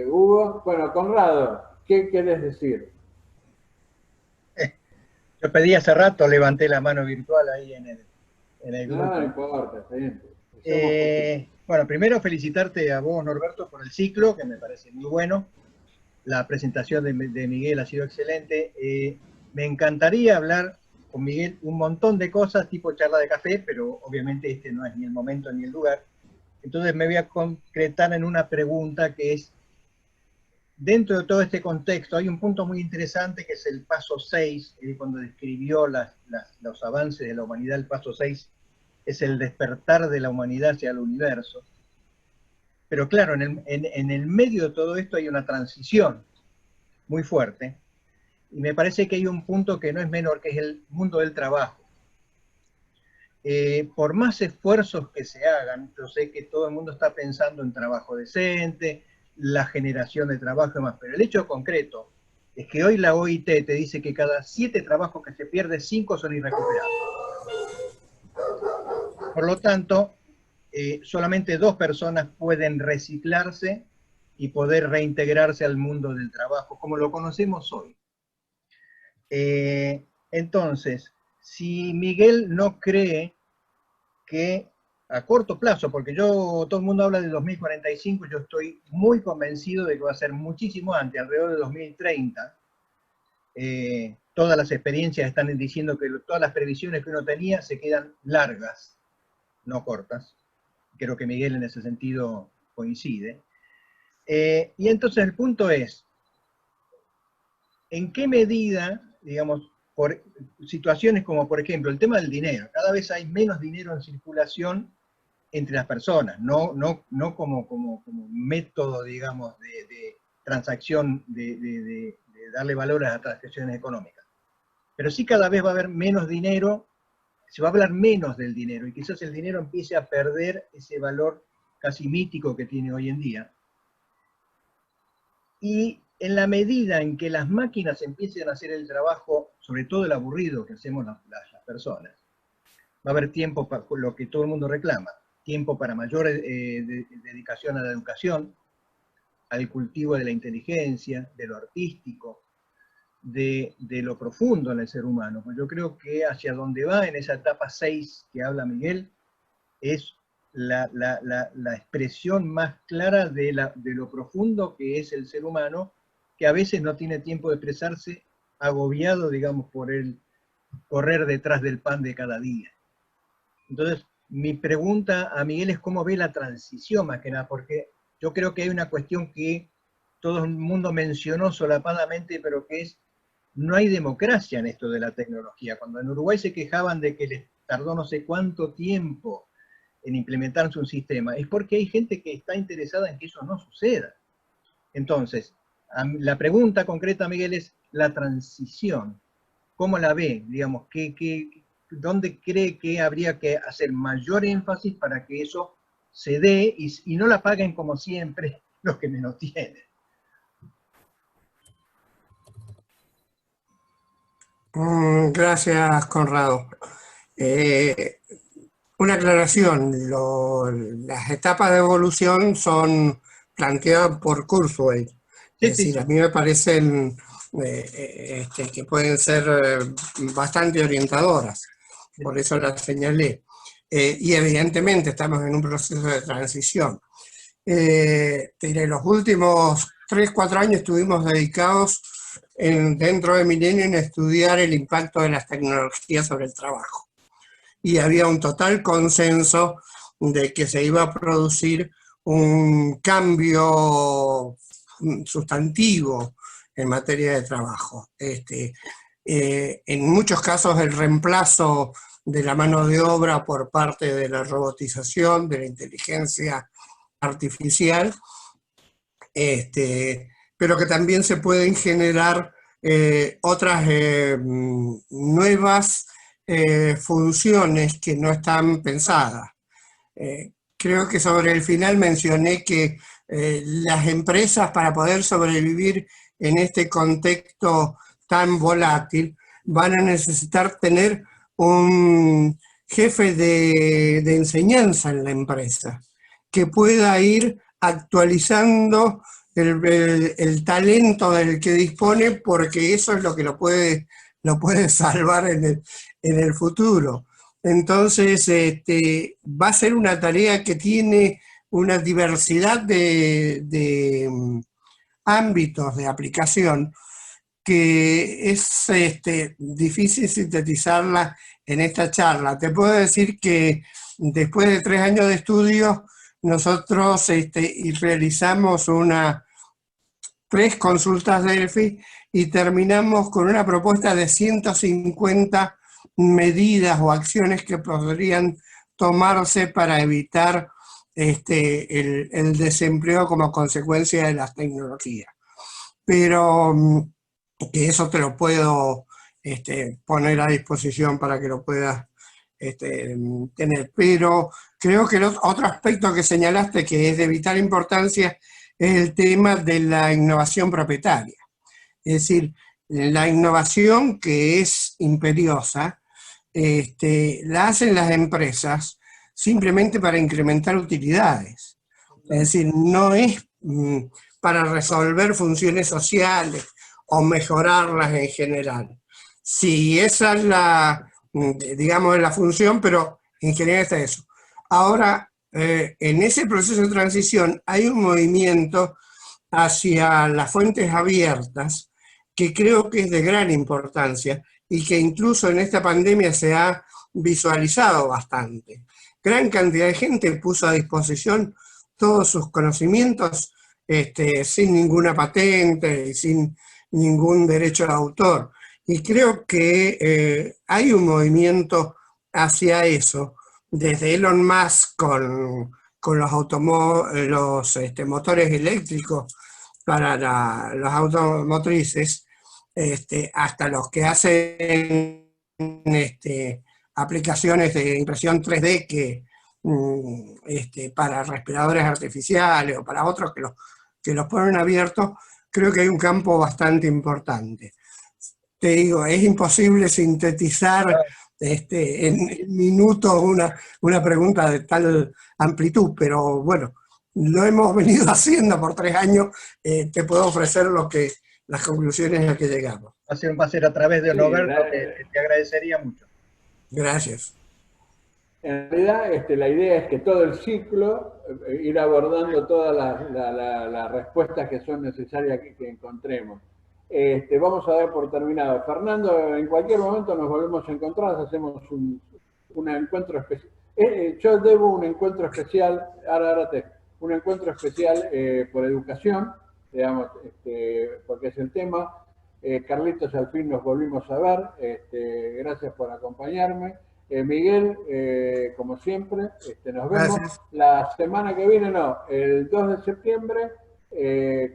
Hugo, bueno, Conrado, ¿qué querés decir? Yo pedí hace rato, levanté la mano virtual ahí en el grupo. No importa, está bien. Bueno, primero felicitarte a vos, Norberto, por el ciclo, que me parece muy bueno. La presentación de Miguel ha sido excelente. Me encantaría hablar con Miguel un montón de cosas, tipo charla de café, pero obviamente este no es ni el momento ni el lugar. Entonces me voy a concretar en una pregunta que es, dentro de todo este contexto, hay un punto muy interesante que es el paso 6, cuando describió los avances de la humanidad, el paso 6 es el despertar de la humanidad hacia el universo. Pero claro, en el medio de todo esto hay una transición muy fuerte, y me parece que hay un punto que no es menor, que es el mundo del trabajo. Por más esfuerzos que se hagan, yo sé que todo el mundo está pensando en trabajo decente, la generación de trabajo y demás, pero el hecho concreto es que hoy la OIT te dice que cada 7 trabajos que se pierde, 5 son irrecuperables. Por lo tanto, solamente 2 personas pueden reciclarse y poder reintegrarse al mundo del trabajo, como lo conocemos hoy. Entonces, si Miguel no cree que a corto plazo, porque todo el mundo habla de 2045, yo estoy muy convencido de que va a ser muchísimo antes, alrededor de 2030. Todas las experiencias están diciendo que todas las previsiones que uno tenía se quedan largas, no cortas. Creo que Miguel en ese sentido coincide. Y entonces el punto es, ¿en qué medida, digamos, por situaciones como por ejemplo el tema del dinero, cada vez hay menos dinero en circulación entre las personas, no como método, digamos, de transacción, de darle valor a las transacciones económicas, pero sí cada vez va a haber menos dinero, se va a hablar menos del dinero, y quizás el dinero empiece a perder ese valor casi mítico que tiene hoy en día. Y en la medida en que las máquinas empiecen a hacer el trabajo, sobre todo el aburrido que hacemos las personas, va a haber tiempo para lo que todo el mundo reclama, tiempo para mayor dedicación a la educación, al cultivo de la inteligencia, de lo artístico, de lo profundo en el ser humano. Pues yo creo que hacia donde va en esa etapa 6 que habla Miguel, es la expresión más clara de lo profundo que es el ser humano, que a veces no tiene tiempo de expresarse, agobiado, digamos, por el correr detrás del pan de cada día. Entonces, mi pregunta a Miguel es cómo ve la transición, más que nada, porque yo creo que hay una cuestión que todo el mundo mencionó solapadamente, pero que es, no hay democracia en esto de la tecnología. Cuando en Uruguay se quejaban de que les tardó no sé cuánto tiempo en implementarse un sistema, es porque hay gente que está interesada en que eso no suceda. Entonces, la pregunta concreta, Miguel, es la transición. ¿Cómo la ve? Digamos, ¿dónde cree que habría que hacer mayor énfasis para que eso se dé y no la paguen como siempre los que menos tienen? Gracias, Conrado. Una aclaración, las etapas de evolución son planteadas por Kurzweil. Es decir, a mí me parecen que pueden ser bastante orientadoras, por eso las señalé. Y evidentemente estamos en un proceso de transición. Los últimos 3-4 años estuvimos dedicados dentro de Millennium a estudiar el impacto de las tecnologías sobre el trabajo. Y había un total consenso de que se iba a producir un cambio sustantivo en materia de trabajo. En muchos casos el reemplazo de la mano de obra por parte de la robotización, de la inteligencia artificial, pero que también se pueden generar otras nuevas funciones que no están pensadas. Creo que sobre el final mencioné que las empresas, para poder sobrevivir en este contexto tan volátil, van a necesitar tener un jefe de enseñanza en la empresa, que pueda ir actualizando el talento del que dispone, porque eso es lo que lo puede salvar en el futuro. Entonces, va a ser una tarea que tiene una diversidad de ámbitos de aplicación que es difícil sintetizarla en esta charla. Te puedo decir que después de 3 años de estudio, nosotros realizamos 3 consultas Delphi y terminamos con una propuesta de 150 medidas o acciones que podrían tomarse para evitar el desempleo como consecuencia de las tecnologías. Pero que eso te lo puedo poner a disposición para que lo puedas tener. Pero creo que el otro aspecto que señalaste, que es de vital importancia, es el tema de la innovación propietaria. Es decir, la innovación, que es imperiosa, la hacen las empresas simplemente para incrementar utilidades. Es decir, no es para resolver funciones sociales o mejorarlas en general. Sí, esa es la función, pero en general está eso. Ahora, en ese proceso de transición hay un movimiento hacia las fuentes abiertas que creo que es de gran importancia y que incluso en esta pandemia se ha visualizado bastante. Gran cantidad de gente puso a disposición todos sus conocimientos sin ninguna patente y sin ningún derecho de autor. Y creo que hay un movimiento hacia eso, desde Elon Musk con los motores eléctricos para los automotrices, hasta los que hacen aplicaciones de impresión 3D que, para respiradores artificiales o para otros que los ponen abiertos. Creo que hay un campo bastante importante. Te digo, es imposible sintetizar en minutos una pregunta de tal amplitud, pero bueno, lo hemos venido haciendo por 3 años, te puedo ofrecer las conclusiones a que llegamos. Va a ser a través de Roberto, que te agradecería mucho. Gracias. En realidad, la idea es que todo el ciclo, ir abordando todas las respuestas que son necesarias que encontremos. Vamos a dar por terminado. Fernando, en cualquier momento nos volvemos a encontrar, hacemos un encuentro especial. Yo debo un encuentro especial, un encuentro especial por educación, digamos, porque es el tema. Carlitos, al fin nos volvimos a ver. Gracias por acompañarme. Miguel, como siempre, nos vemos. Gracias. La semana que viene, el 2 de septiembre,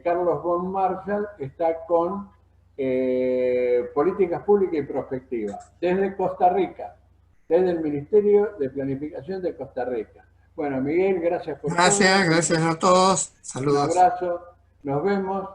Carlos von Marshall está con Políticas Públicas y Prospectiva, desde Costa Rica, desde el Ministerio de Planificación de Costa Rica. Bueno, Miguel, gracias por todo. Gracias a todos. Saludos. Un abrazo, nos vemos.